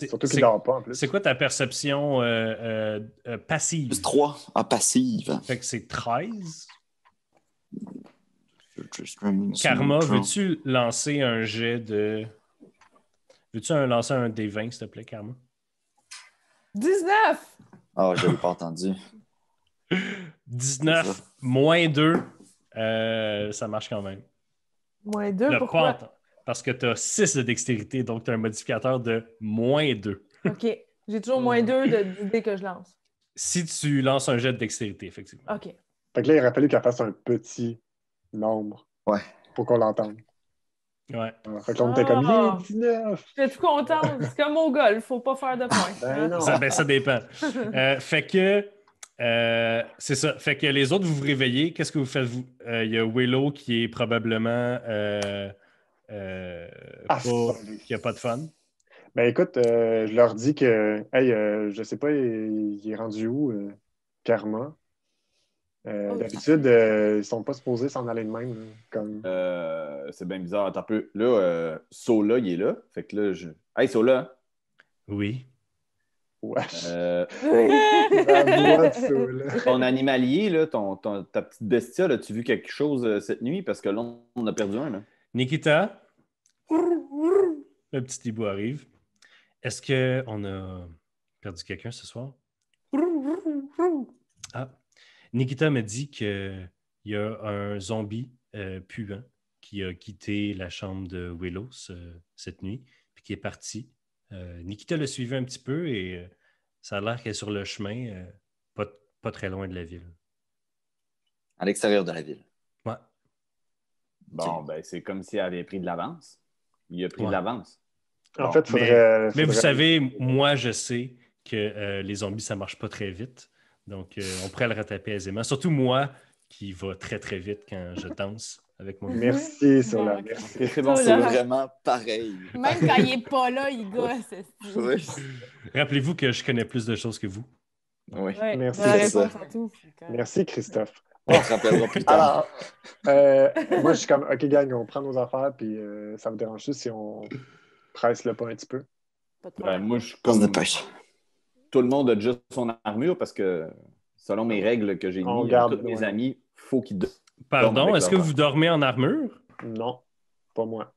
Surtout qu'il ne dort pas en plus. C'est quoi ta perception passive? Plus 3 en passive. Fait que c'est 13. Karma, veux-tu lancer un jet de... Veux-tu lancer un des 20, s'il te plaît, Karma? 19! Ah, je l'ai pas entendu. 19, moins 2, ça marche quand même. Moins 2, pourquoi? Parce que tu as 6 de dextérité, donc tu as un modificateur de moins 2. OK. J'ai toujours moins 2 d'idées que je lance. Si tu lances un jet de dextérité, effectivement. OK. Fait que là, il aurait fallu qu'elle fasse un petit nombre. Ouais. Pour qu'on l'entende. Ouais. Fait que là, on était comme 19. Je suis contente. C'est comme au golf, faut pas faire de points. Ben non. Ça dépend. Fait que c'est ça. Fait que les autres, vous vous réveillez. Qu'est-ce que vous faites? Il y a Willow qui est probablement qui n'a pas de fun. Ben écoute, je leur dis que je sais pas, il est rendu où, Karma? D'habitude, ils sont pas supposés s'en aller de même. Là, comme... c'est bien bizarre. Attends un peu. Là, Sola, il est là. Fait que là, Hey, Sola! Oui. Wesh. Oui. La voix de Sola. Ton animalier, là, ta petite bestia, as-tu vu quelque chose cette nuit? Parce que là, on a perdu un. Là. Nikita, le petit hibou arrive. Est-ce qu'on a perdu quelqu'un ce soir? Ah. Nikita me dit qu'il y a un zombie puant qui a quitté la chambre de Willow cette nuit, puis qui est parti. Nikita l'a suivi un petit peu et ça a l'air qu'elle est sur le chemin, pas très loin de la ville. À l'extérieur de la ville. Ouais. Bon, ben, c'est comme si elle avait pris de l'avance. Il a pris de l'avance. En fait, mais vous savez, moi, je sais que les zombies, ça marche pas très vite. Donc, on pourrait le rattraper aisément. Surtout moi, qui va très, très vite quand je danse. avec moi. Merci, Sola. Ok. Merci. Ok, c'est bon. Sola. C'est Là. vraiment pareil. Même quand il est pas là, il gosse. esti. Oui. Rappelez-vous que je connais plus de choses que vous. Oui. Ouais, Merci, la c'est réponse ça. à tout. Merci, Christophe. On te rappellera plus tard. Alors, moi, je suis comme, OK, gang, on prend nos affaires, puis ça vous dérange juste si on presse le pas un petit peu? Pas de Ben, problème. moi, je suis On se comme dépêche. tout le monde a déjà son armure parce que selon mes règles que j'ai On mis, garde, tous mes ouais. amis, faut qu'ils dorment Pardon, avec est-ce que leur vous dormez en armure? Non, pas moi.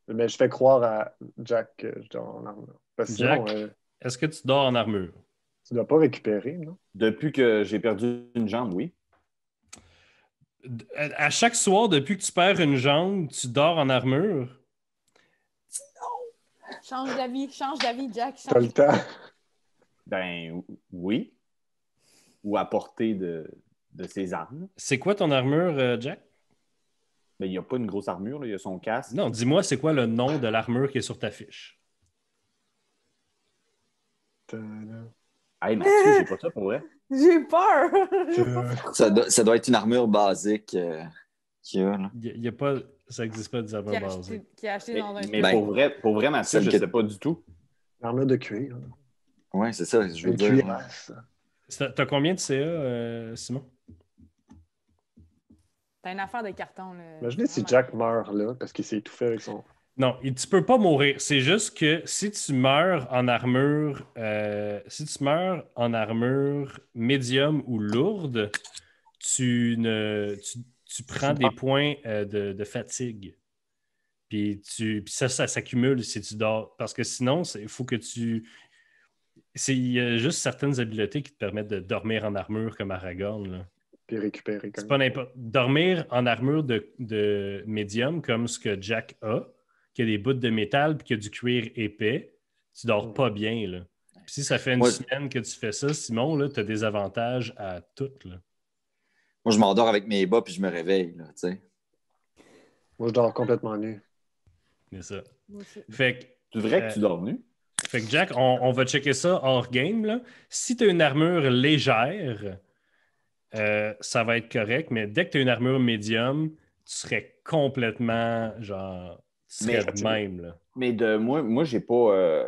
Mais je fais croire à Jack que je dors en armure. Parce que sinon, Jack, est-ce que tu dors en armure? tu dois pas récupérer, non? Depuis que j'ai perdu une jambe, oui. À chaque soir, depuis que tu perds une jambe, tu dors en armure? Change d'avis, Jack. T'as le Change. temps. Ben oui. Ou à portée de ses armes. C'est quoi ton armure, Jack? Ben, il n'y a pas une grosse armure, là. Il y a son casque. Non, dis-moi, c'est quoi le nom de l'armure qui est sur ta fiche? Hey Mathieu, j'ai pas ça pour vrai. J'ai peur! Ça doit être une armure basique qu'il y a. Là. Il y a pas, ça n'existe pas des armures basiques. Qui a acheté Mais, dans un mais Ben, pour vrai, Mathieu, celle je que- sais pas du tout. Armure de cuir. Oui, c'est ça, je veux Une dire. cuirasse. T'as combien de CA, Simon? T'as une affaire de carton. Là. Imaginez si Jack meurt là, parce qu'il s'est étouffé avec son. Non, tu peux pas mourir. C'est juste que si tu meurs en armure, médium ou lourde, tu prends des points de fatigue. Puis ça s'accumule si tu dors. Parce que sinon, il faut que tu. Il y a juste certaines habiletés qui te permettent de dormir en armure comme Aragorn, là. Puis récupérer C'est comme pas n'importe. Dormir en armure de médium, comme ce que Jack a, qui a des bouts de métal puis qui a du cuir épais, tu dors pas bien, là. Puis si ça fait une Moi- semaine que tu fais ça, Simon, tu as des avantages à toutes, là. Moi, je m'endors avec mes bas puis je me réveille. Là, tu sais. Moi, je dors complètement nu. C'est ça. Moi aussi. Fait C'est vrai Euh, que tu dors nu? que Jack, on va checker ça hors game, là. Si tu as une armure légère, ça va être correct, mais dès que tu as une armure médium, tu serais complètement, genre, tu serais Mais- de même, là. Mais moi j'ai pas.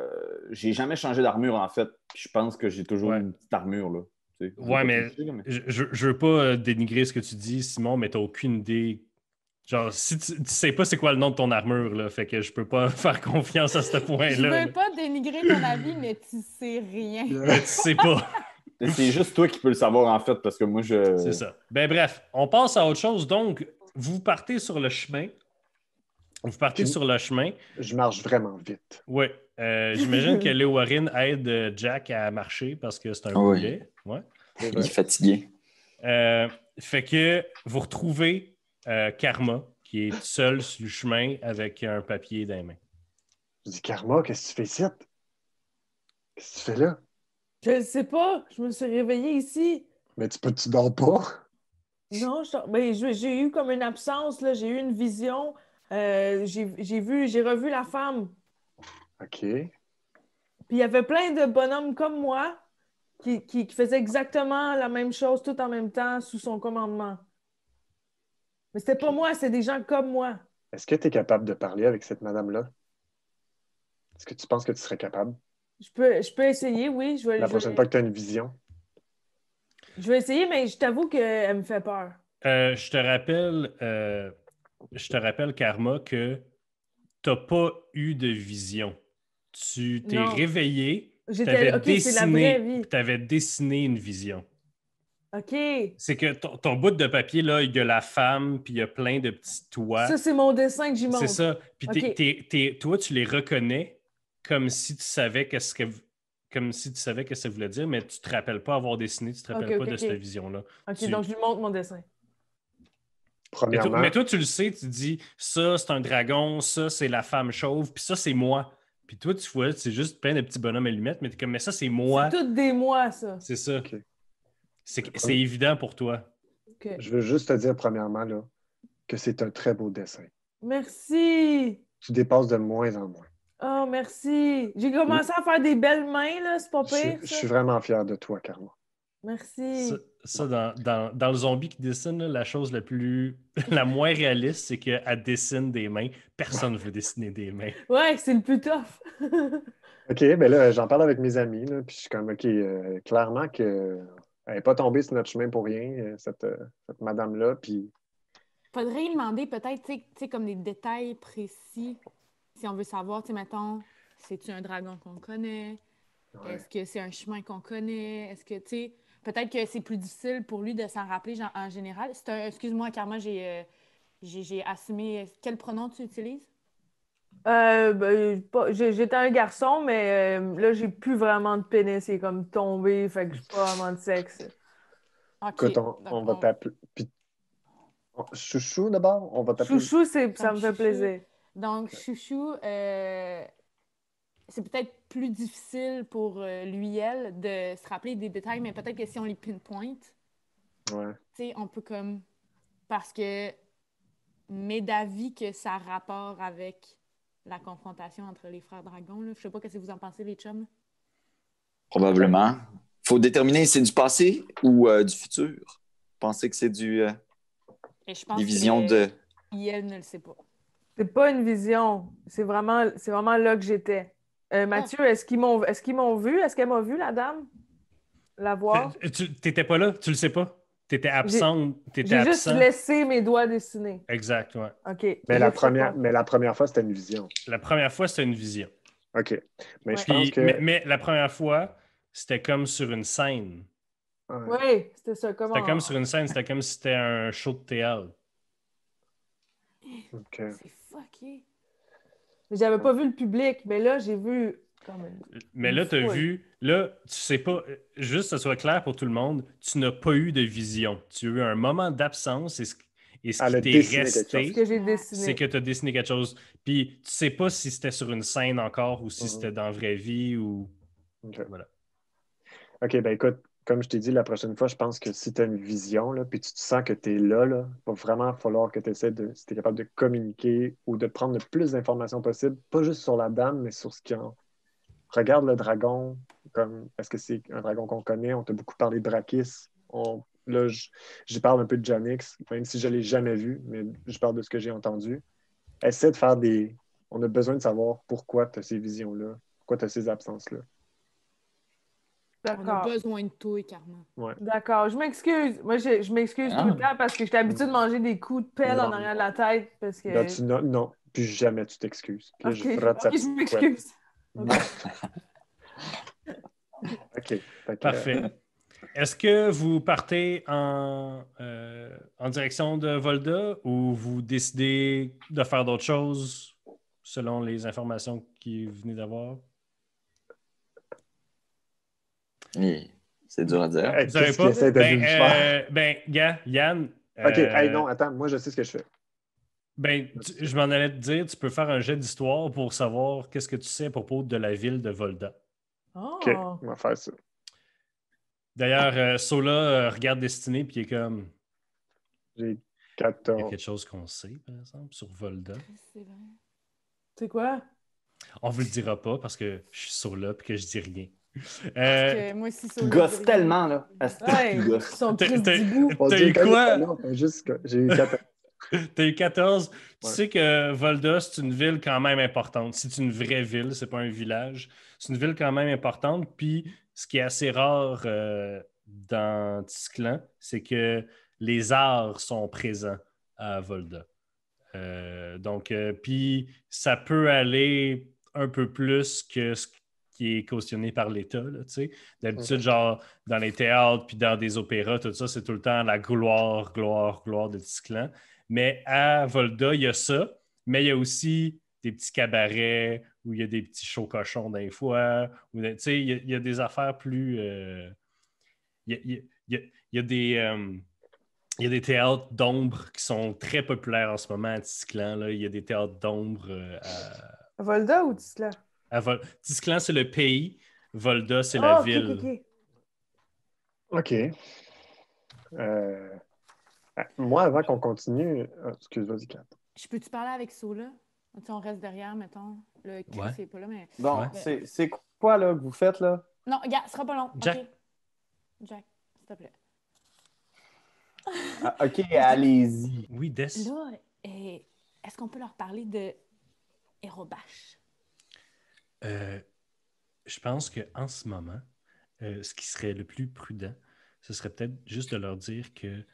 J'ai jamais changé d'armure en fait. Puis je pense que j'ai toujours Ouais. une petite armure là. Tu sais, Ouais, j'ai pas mais touché, là, je veux pas dénigrer ce que tu dis, Simon, mais t'as aucune idée. Genre, si tu sais pas c'est quoi le nom de ton armure, là, fait que je peux pas faire confiance à ce Je point-là. veux pas dénigrer ton avis, mais tu sais rien. Mais tu sais pas. C'est juste toi qui peux le savoir en fait parce que moi je. C'est ça. Ben bref, on passe à autre chose. Donc, vous partez sur le chemin. Vous partez Puis- sur le chemin. Je marche vraiment vite. Oui. J'imagine que Léo Warren aide Jack à marcher parce que c'est un Oui. boulet. Ouais. C'est Il vrai. est fatigué. Fait que vous retrouvez Karma qui est seul sur le chemin avec un papier dans les mains. Je dis, Karma, qu'est-ce que tu fais ici? Qu'est-ce que tu fais là? Je le sais pas. Je me suis réveillée ici. Mais tu dors pas? Non, j'ai eu comme une absence, là. J'ai eu une vision. J'ai revu la femme. OK. Puis il y avait plein de bonhommes comme moi qui faisaient exactement la même chose tout en même temps sous son commandement. Mais c'était pas moi, c'est des gens comme moi. Est-ce que tu es capable de parler avec cette madame-là? Est-ce que tu penses que tu serais capable? Je peux essayer, oui. La prochaine fois que tu as une vision? Je vais essayer, mais je t'avoue qu'elle me fait peur. Je te rappelle, Karma, que tu n'as pas eu de vision. Tu t'es Non. réveillé, tu J'étais OK, c'est la vraie vie. avais dessiné une vision. OK. C'est que ton bout de papier, là, il y a la femme, puis il y a plein de petits toits. Ça, c'est mon dessin que j'y montre. C'est ça. Puis OK. toi, tu les reconnais comme si tu savais que ça voulait dire, mais tu te rappelles pas avoir dessiné, tu te rappelles OK, pas de OK. cette vision-là. OK, donc je lui montre mon dessin. Premièrement, Mais toi, tu le sais, tu dis ça, c'est un dragon, ça, c'est la femme chauve, puis ça, c'est moi. Puis toi, tu vois, c'est juste plein de petits bonhommes allumettes, mais t'es comme, mais ça, c'est moi. C'est toutes des mois, ça. C'est ça. OK. C'est évident pour toi. OK. je veux juste te dire, premièrement, là, que c'est un très beau dessin. Merci. Tu dépasses de moins en moins. Oh, merci. J'ai commencé à faire des belles mains, là. C'est pas pire, Je ça. suis vraiment fier de toi, Karma. Merci. Ça, dans le zombie qui dessine, là, la chose la moins réaliste, c'est qu'elle dessine des mains. Personne ne veut dessiner des mains. Ouais, c'est le plus tough. OK, ben là, j'en parle avec mes amis, là, puis je suis comme, OK, clairement qu'elle n'est pas tombée sur notre chemin pour rien, cette madame-là, puis Faudrait lui demander peut-être, tu sais, comme des détails précis, si on veut savoir, tu sais, mettons, c'est-tu un dragon qu'on connaît? ouais. Est-ce que c'est un chemin qu'on connaît? Est-ce que, tu sais, peut-être que c'est plus difficile pour lui de s'en rappeler en général. Excuse-moi, Karma, j'ai assumé. Quel pronom tu utilises? J'étais un garçon, mais là, j'ai plus vraiment de pénis. C'est comme tombé, fait que j'ai pas vraiment de sexe. OK. Écoute, Donc, on va t'appeler. Puis, chouchou d'abord, on va t'appeler. Chouchou, ça donc, me fait plaisir. Donc, Chouchou, c'est peut-être plus difficile pour lui, elle, de se rappeler des détails, mais peut-être que si on les pinpoint, Ouais. tu sais, on peut comme... Parce que, mais d'avis que ça a rapport avec la confrontation entre les frères dragons, là. Je sais pas ce que vous en pensez, les chums. Probablement. Faut déterminer si c'est du passé ou du futur. Pensez que c'est Et je pense des visions de... elle ne le sait pas. C'est pas une vision. C'est vraiment là que j'étais. Mathieu, est-ce qu'ils m'ont vu? Est-ce qu'elle m'a vu, la dame? La voir? T'étais pas là, tu le sais pas. T'étais absente, t'étais J'ai juste absent. laissé mes doigts dessiner. Exact, ouais. OK. Mais Je sais pas. la première fois, c'était une vision. La première fois, c'était une vision. OK. Mais Ouais. je pense Puis, que. mais la première fois, c'était comme sur une scène. Ouais. Oui, c'était ça. Comment? C'était comme sur une scène, c'était comme si c'était un show de théâtre. OK. C'est fucké. J'avais pas vu le public, mais là, j'ai vu comme Mais une là, tu as foule. vu, là, tu sais pas, juste que ce soit clair pour tout le monde, tu n'as pas eu de vision. Tu as eu un moment d'absence et ce Elle a qui t'est dessiné quelque Ce resté, que j'ai Ouais. dessiné. c'est que tu as dessiné quelque chose. Puis tu sais pas si c'était sur une scène encore ou si Mhm. c'était dans la vraie vie ou. OK. Voilà. OK, ben écoute, comme je t'ai dit la prochaine fois, je pense que si tu as une vision, là, puis tu te sens que tu es là, il va vraiment falloir que tu essaies si tu es capable de communiquer ou de prendre le plus d'informations possible, pas juste sur la dame, mais sur ce qui en. Regarde le dragon, comme est-ce que c'est un dragon qu'on connaît? On t'a beaucoup parlé de Drakis. Là, j'y parle un peu de Janix, même si je ne l'ai jamais vu, mais je parle de ce que j'ai entendu. Essaie de faire des. On a besoin de savoir pourquoi tu as ces visions-là, pourquoi tu as ces absences-là. On a D'accord. besoin de toi, Karma. Ouais. D'accord. Je m'excuse. Moi, je m'excuse Ah. tout le temps parce que j'étais habituée de manger des coups de pelle en Non. arrière de la tête. Parce que... Là, non, plus jamais tu t'excuses. Puis là, OK, je frotte sa OK, je petite m'excuse. couette. OK. Fait que, Parfait. Est-ce que vous partez en direction de Volda ou vous décidez de faire d'autres choses selon les informations que vous venez d'avoir? Et c'est dur à dire. Vous savez qu'est-ce qu'il pas? essaie de nous faire? Gars, Yann. OK, hey, non, attends, moi, je sais ce que je fais. Je m'en allais te dire, tu peux faire un jet d'histoire pour savoir qu'est-ce que tu sais à propos de la ville de Volda. OK, Oh. on va faire ça. D'ailleurs, Sola regarde Destinée puis il est comme. J'ai Il y a 14. quelque chose qu'on sait, par exemple, sur Volda. C'est vrai. C'est quoi? On vous le dira pas parce que je suis Sola et que je dis rien. Parce que moi aussi, Tu gosses tellement, là. Ouais, Tu ils gosses. sont tristes du bout. T'as eu quoi? Non, juste que j'ai eu 14. T'as eu 14. Tu Ouais. sais que Volda, c'est une ville quand même importante. C'est une vraie ville, c'est pas un village. C'est une ville quand même importante. Puis, ce qui est assez rare dans Tisclan, c'est que les arts sont présents à Volda. Puis ça peut aller un peu plus que ce qui est cautionné par l'État. Là, tu sais. D'habitude, genre, dans les théâtres puis dans des opéras, tout ça, c'est tout le temps la gloire, gloire, gloire de Tisclan. Mais à Volda, il y a ça, mais il y a aussi des petits cabarets où il y a des petits shows cochons des fois. Tu sais, il y a des affaires plus... il y a des... il y a des théâtres d'ombre qui sont très populaires en ce moment à Tisclan. Là. Il y a des théâtres d'ombre Volda ou Tisla? Tisclan, c'est le pays. Volda, c'est la OK, ville. OK. OK. Moi, avant qu'on continue... excuse, vas-y, Kat. Je peux-tu parler avec Sola? Tu sais, on reste derrière, mettons. Le Chris, Ouais. c'est pas là, mais... Bon, Ouais. c'est quoi, là, que vous faites, là? Non, regarde, ce sera pas long. Jack. OK. Jack. s'il te plaît. Ah, OK, allez-y. Oui, Des. Là, est-ce qu'on peut leur parler de Hérobache? Je pense qu'en ce moment, ce qui serait le plus prudent, ce serait peut-être juste de leur dire que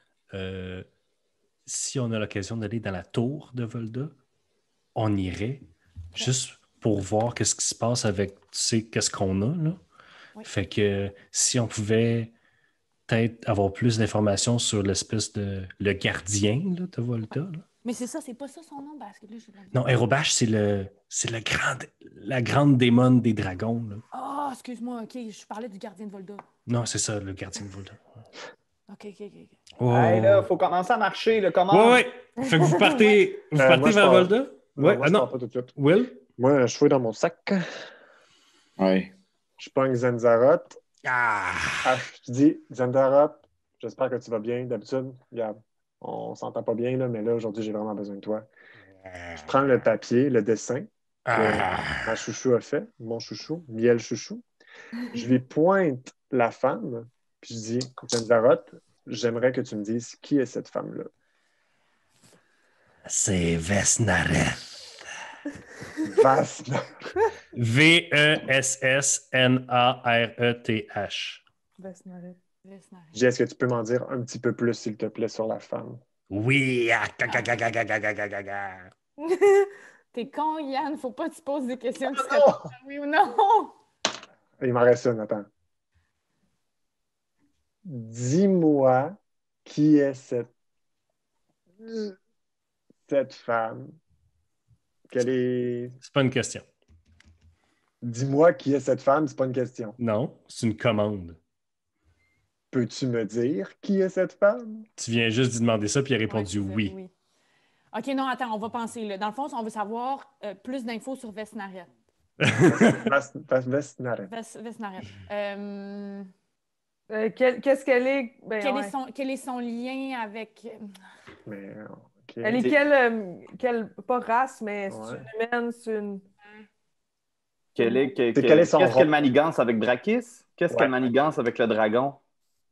si on a l'occasion d'aller dans la tour de Volda, on irait juste pour voir qu'est-ce qui se passe avec, tu sais, qu'est-ce qu'on a, là. Oui. Fait que si on pouvait peut-être avoir plus d'informations sur l'espèce de le gardien là, de Volda. Là. Mais c'est ça, c'est pas ça son nom, parce que là, je Non, Hérobache, c'est la grande démon des dragons. Là. Ah, excuse-moi, OK, je parlais du gardien de Volda. Non, c'est ça, le gardien de Volda. OK. Oh. Hey, là, faut commencer à marcher, là, comment? Ouais. Fait que vous partez moi, je vers pars. Volda? Non, Ouais. moi, je pars pas tout de suite. Will? Moi, je fouille dans mon sac. Ouais. Je pogne Zanzaroth. Ah! Je te dis, Zanzaroth, j'espère que tu vas bien. D'habitude, regarde, on s'entend pas bien, là, mais là, aujourd'hui, j'ai vraiment besoin de toi. Je prends le papier, le dessin que ma chouchou a fait, mon chouchou, Miel Chouchou. Je lui pointe la femme, puis je dis, Zanzaroth, j'aimerais que tu me dises qui est cette femme-là. C'est Vesnareth. Vaste. Vesnareth. Vesnareth. Dis, est-ce que tu peux m'en dire un petit peu plus, s'il te plaît, sur la femme? Oui. T'es con, Yann, faut pas que tu poses des questions qui Non! seraient pas oui ou non. Il m'en reste une, attends. Dis-moi qui est cette femme. Quelle est... C'est pas une question. Dis-moi qui est cette femme, c'est pas une question. Non, c'est une commande. Peux-tu me dire qui est cette femme? Tu viens juste d'y demander ça, puis il a répondu Ouais, c'est ça, oui. OK, non, attends, on va penser. Là. Dans le fond, on veut savoir plus d'infos sur Vesnareth. Vesnareth. Vesnareth. Qu'est-ce qu'elle est? Ben, Quel est son lien avec... Mais, OK. Elle est pas race, mais c'est une humaine, c'est une... Qu'est-ce qu'elle manigance avec Drakis? Qu'est-ce qu'elle manigance avec le dragon?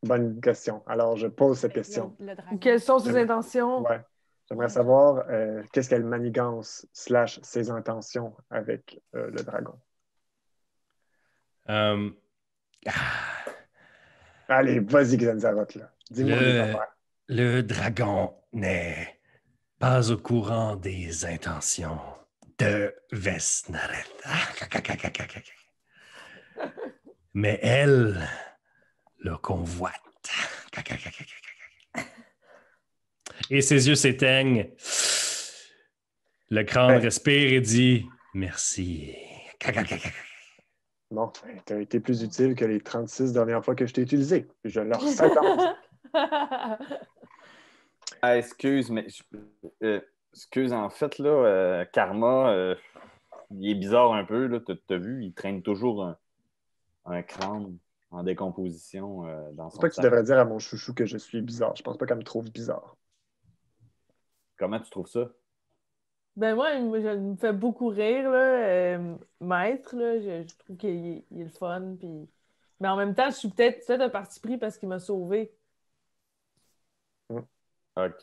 Bonne question. Alors, je pose cette question. Le dragon. Quelles sont ses intentions? Ouais. J'aimerais savoir qu'est-ce qu'elle manigance / ses intentions avec le dragon. Allez, vas-y, Xanzaroth, là. Dis-moi les affaires. Le dragon n'est pas au courant des intentions de Vesnareth. Mais elle le convoite. Et ses yeux s'éteignent. Le crâne respire et dit merci. Bon, tu as été plus utile que les 36 dernières fois que je t'ai utilisé. Je leur s'attends. Excuse, mais excuse, en fait, là, Karma, il est bizarre un peu, là, t'as vu, il traîne toujours un crâne en décomposition dans Je son pense pas que tu sac. devrais dire à mon chouchou que je suis bizarre. Je pense pas qu'elle me trouve bizarre. Comment tu trouves ça? Ben moi, il me fait beaucoup rire, là. Maître, là, je trouve qu'il est le fun. Puis... Mais en même temps, je suis peut-être un parti pris parce qu'il m'a sauvé. OK.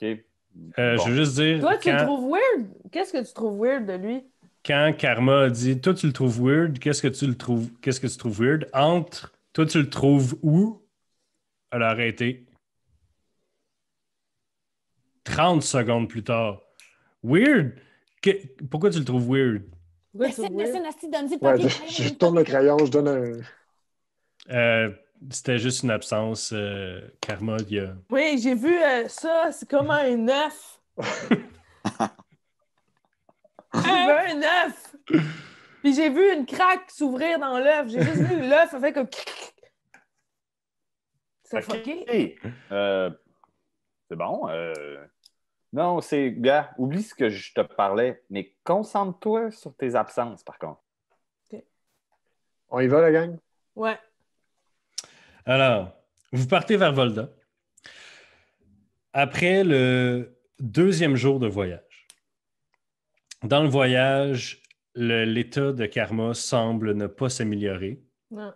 Je veux juste dire, Toi, tu le trouves weird? Qu'est-ce que tu trouves weird de lui? quand Karma a dit toi tu le trouves weird, qu'est-ce que tu trouves weird? Entre toi tu le trouves où? Elle a arrêté. 30 secondes plus tard. Weird? Pourquoi tu le trouves weird? Pourquoi tu le trouves weird? donne-y le Ouais, papier. je tourne le crayon, je donne un... C'était juste une absence. Karma, il y a... Oui, j'ai vu ça, c'est comme un œuf. J'ai vu un œuf. Puis j'ai vu une craque s'ouvrir dans l'œuf. J'ai juste vu l'œuf, ça fait comme... C'est fucké. C'est bon. Non, gars, oublie ce que je te parlais, mais concentre-toi sur tes absences, par contre. On y va, la gang? Ouais. Alors, vous partez vers Volda. Après le 2e jour de voyage. Dans le voyage, l'état de Karma semble ne pas s'améliorer. Non.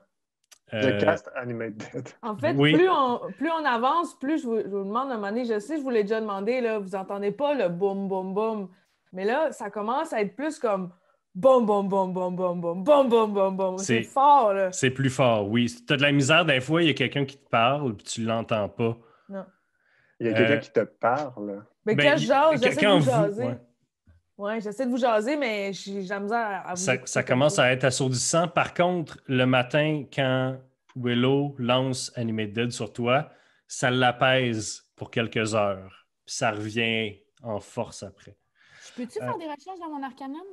Je cast Animate Dead. En fait, Oui. plus on avance, plus je vous demande à un moment donné, je sais, je vous l'ai déjà demandé, là, vous entendez pas le boum, boum, boum. Mais là, ça commence à être plus comme boum, boum, boum, boum, boum, boum, boum, boum, boum, boum. C'est fort, là. C'est plus fort, oui. Si tu as de la misère, des fois, il y a quelqu'un qui te parle puis tu l'entends pas. Non. Il y a quelqu'un qui te parle. Mais Ben, quand je jase, j'essaie de vous vous- jaser. ouais. Ouais, j'essaie de vous jaser, mais j'ai de la misère à vous écouter Ça comme commence à être assourdissant. Par contre, le matin, quand Willow lance Animate Dead sur toi, ça l'apaise pour quelques heures. Puis ça revient en force après. Je peux-tu faire des recherches dans mon Arcanum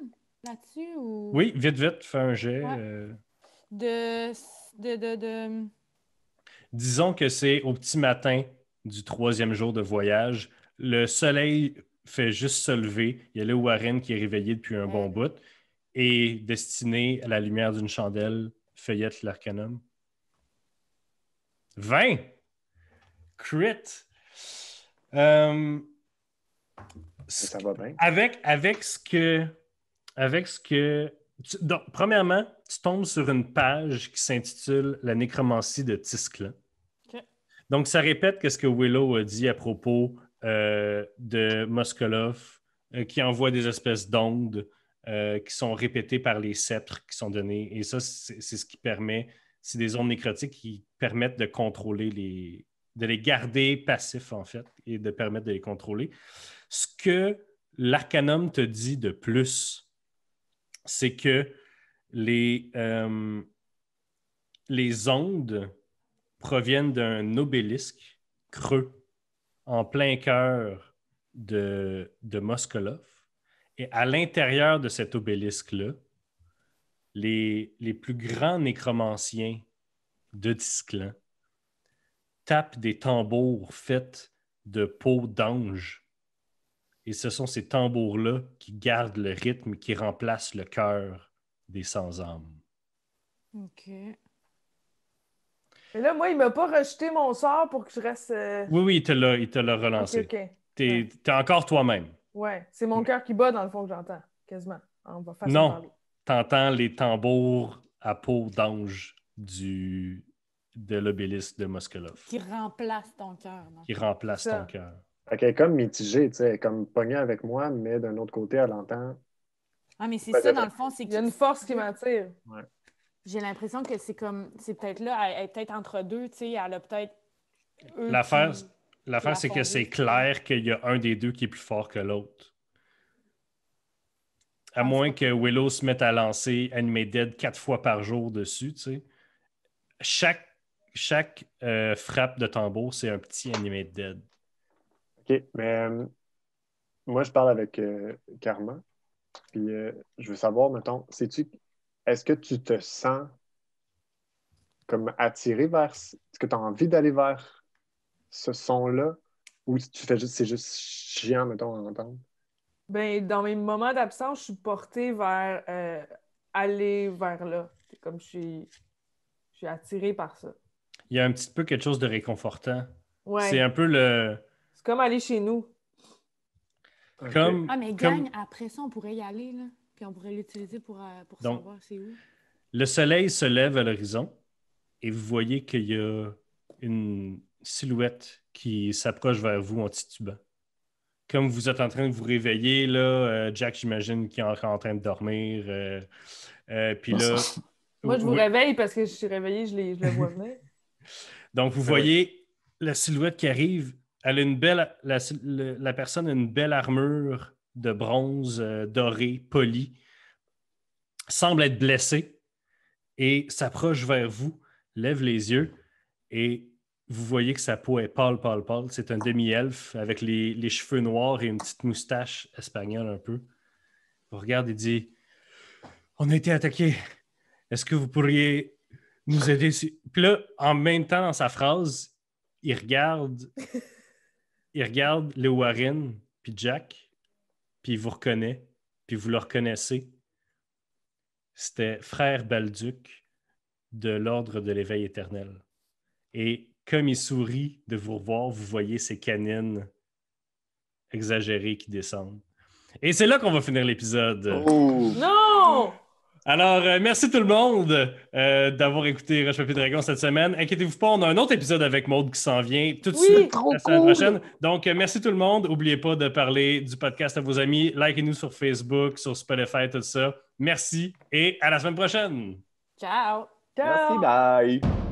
là-dessus? Ou... Oui, vite, fais un jet. Ouais. De... Disons que c'est au petit matin du 3e jour de voyage. Le soleil fait juste se lever. Il y a le Warren qui est réveillé depuis un bon bout et destiné à la lumière d'une chandelle, feuillette l'Arcanum. 20! Crit! Ça va bien. Avec ce que donc, premièrement, tu tombes sur une page qui s'intitule La nécromancie de Tisclan. Okay. Donc, ça répète ce que Willow a dit à propos de Moskolov, qui envoie des espèces d'ondes qui sont répétées par les sceptres qui sont donnés. Et ça, c'est ce qui permet, c'est des ondes nécrotiques qui permettent de contrôler de les garder passifs, en fait, et de permettre de les contrôler. Ce que l'Arcanum te dit de plus, c'est que les ondes proviennent d'un obélisque creux en plein cœur de Moskolov. Et à l'intérieur de cet obélisque-là, les plus grands nécromanciens de Tisclan tapent des tambours faits de peau d'ange. Et ce sont ces tambours-là qui gardent le rythme, qui remplacent le cœur des sans-âme. OK. Et là, moi, il m'a pas rejeté mon sort pour que je reste... Oui, il te l'a relancé. OK. T'es encore toi-même. Ouais, c'est mon cœur qui bat dans le fond que j'entends, quasiment. On va faire Non, parler. t'entends les tambours à peau d'ange de l'obélisque de Moskolov. Qui remplace ton cœur. Qui remplace Ça. ton cœur. Fait qu'elle est comme mitigée, tu sais, elle est comme pognée avec moi, mais d'un autre côté, elle entend. Ah, mais c'est Ouais, ça, dans le fond, c'est Il y a une force qui m'attire. J'ai l'impression que c'est peut-être là, elle est peut-être entre deux, tu sais, elle a peut-être... eux L'affaire, la c'est que font c'est vivre. clair qu'il y a un des deux qui est plus fort que l'autre. À pense moins pas que Willow se mette à lancer Animate Dead 4 fois par jour dessus, tu sais. Chaque frappe de tambour, c'est un petit Animate Dead. OK, mais moi, je parle avec Karma. Puis je veux savoir, mettons, est-ce que tu te sens comme attiré vers... Est-ce que tu as envie d'aller vers ce son-là? Ou c'est juste chiant, mettons, à entendre? Ben, dans mes moments d'absence, je suis portée vers aller vers là. C'est comme je suis attirée par ça. Il y a un petit peu quelque chose de réconfortant. Ouais. C'est un peu le... C'est comme aller chez nous. OK. Comme, Ah, mais comme gang, après ça, on pourrait y aller, là. Puis on pourrait l'utiliser pour Donc, savoir c'est où. le soleil se lève à l'horizon et vous voyez qu'il y a une silhouette qui s'approche vers vous en titubant. Comme vous êtes en train de vous réveiller, là, Jack, j'imagine qu'il est encore en train de dormir. Puis là... Moi, je vous Oui. réveille parce que je suis réveillée, je le vois venir. Donc, vous voyez la silhouette qui arrive. Elle a une belle... La personne a une belle armure de bronze doré, polie. Semble être blessée et s'approche vers vous, lève les yeux et vous voyez que sa peau est pâle. C'est un demi-elfe avec les cheveux noirs et une petite moustache espagnole un peu. Il regarde et dit « On a été attaqués. Est-ce que vous pourriez nous aider? » Puis là, en même temps, dans sa phrase, il regarde le Warren puis Jack, puis il vous reconnaît, puis vous le reconnaissez. C'était frère Balduc de l'Ordre de l'Éveil éternel. Et comme il sourit de vous revoir, vous voyez ses canines exagérées qui descendent. Et c'est là qu'on va finir l'épisode. Oh! Non! Alors, merci tout le monde d'avoir écouté Roche Papier Dragon cette semaine. Inquiétez-vous pas, on a un autre épisode avec Maude qui s'en vient tout de suite la semaine prochaine. Donc, merci tout le monde. N'oubliez pas de parler du podcast à vos amis. Likez-nous sur Facebook, sur Spotify, tout ça. Merci et à la semaine prochaine. Ciao! Ciao! Merci, bye!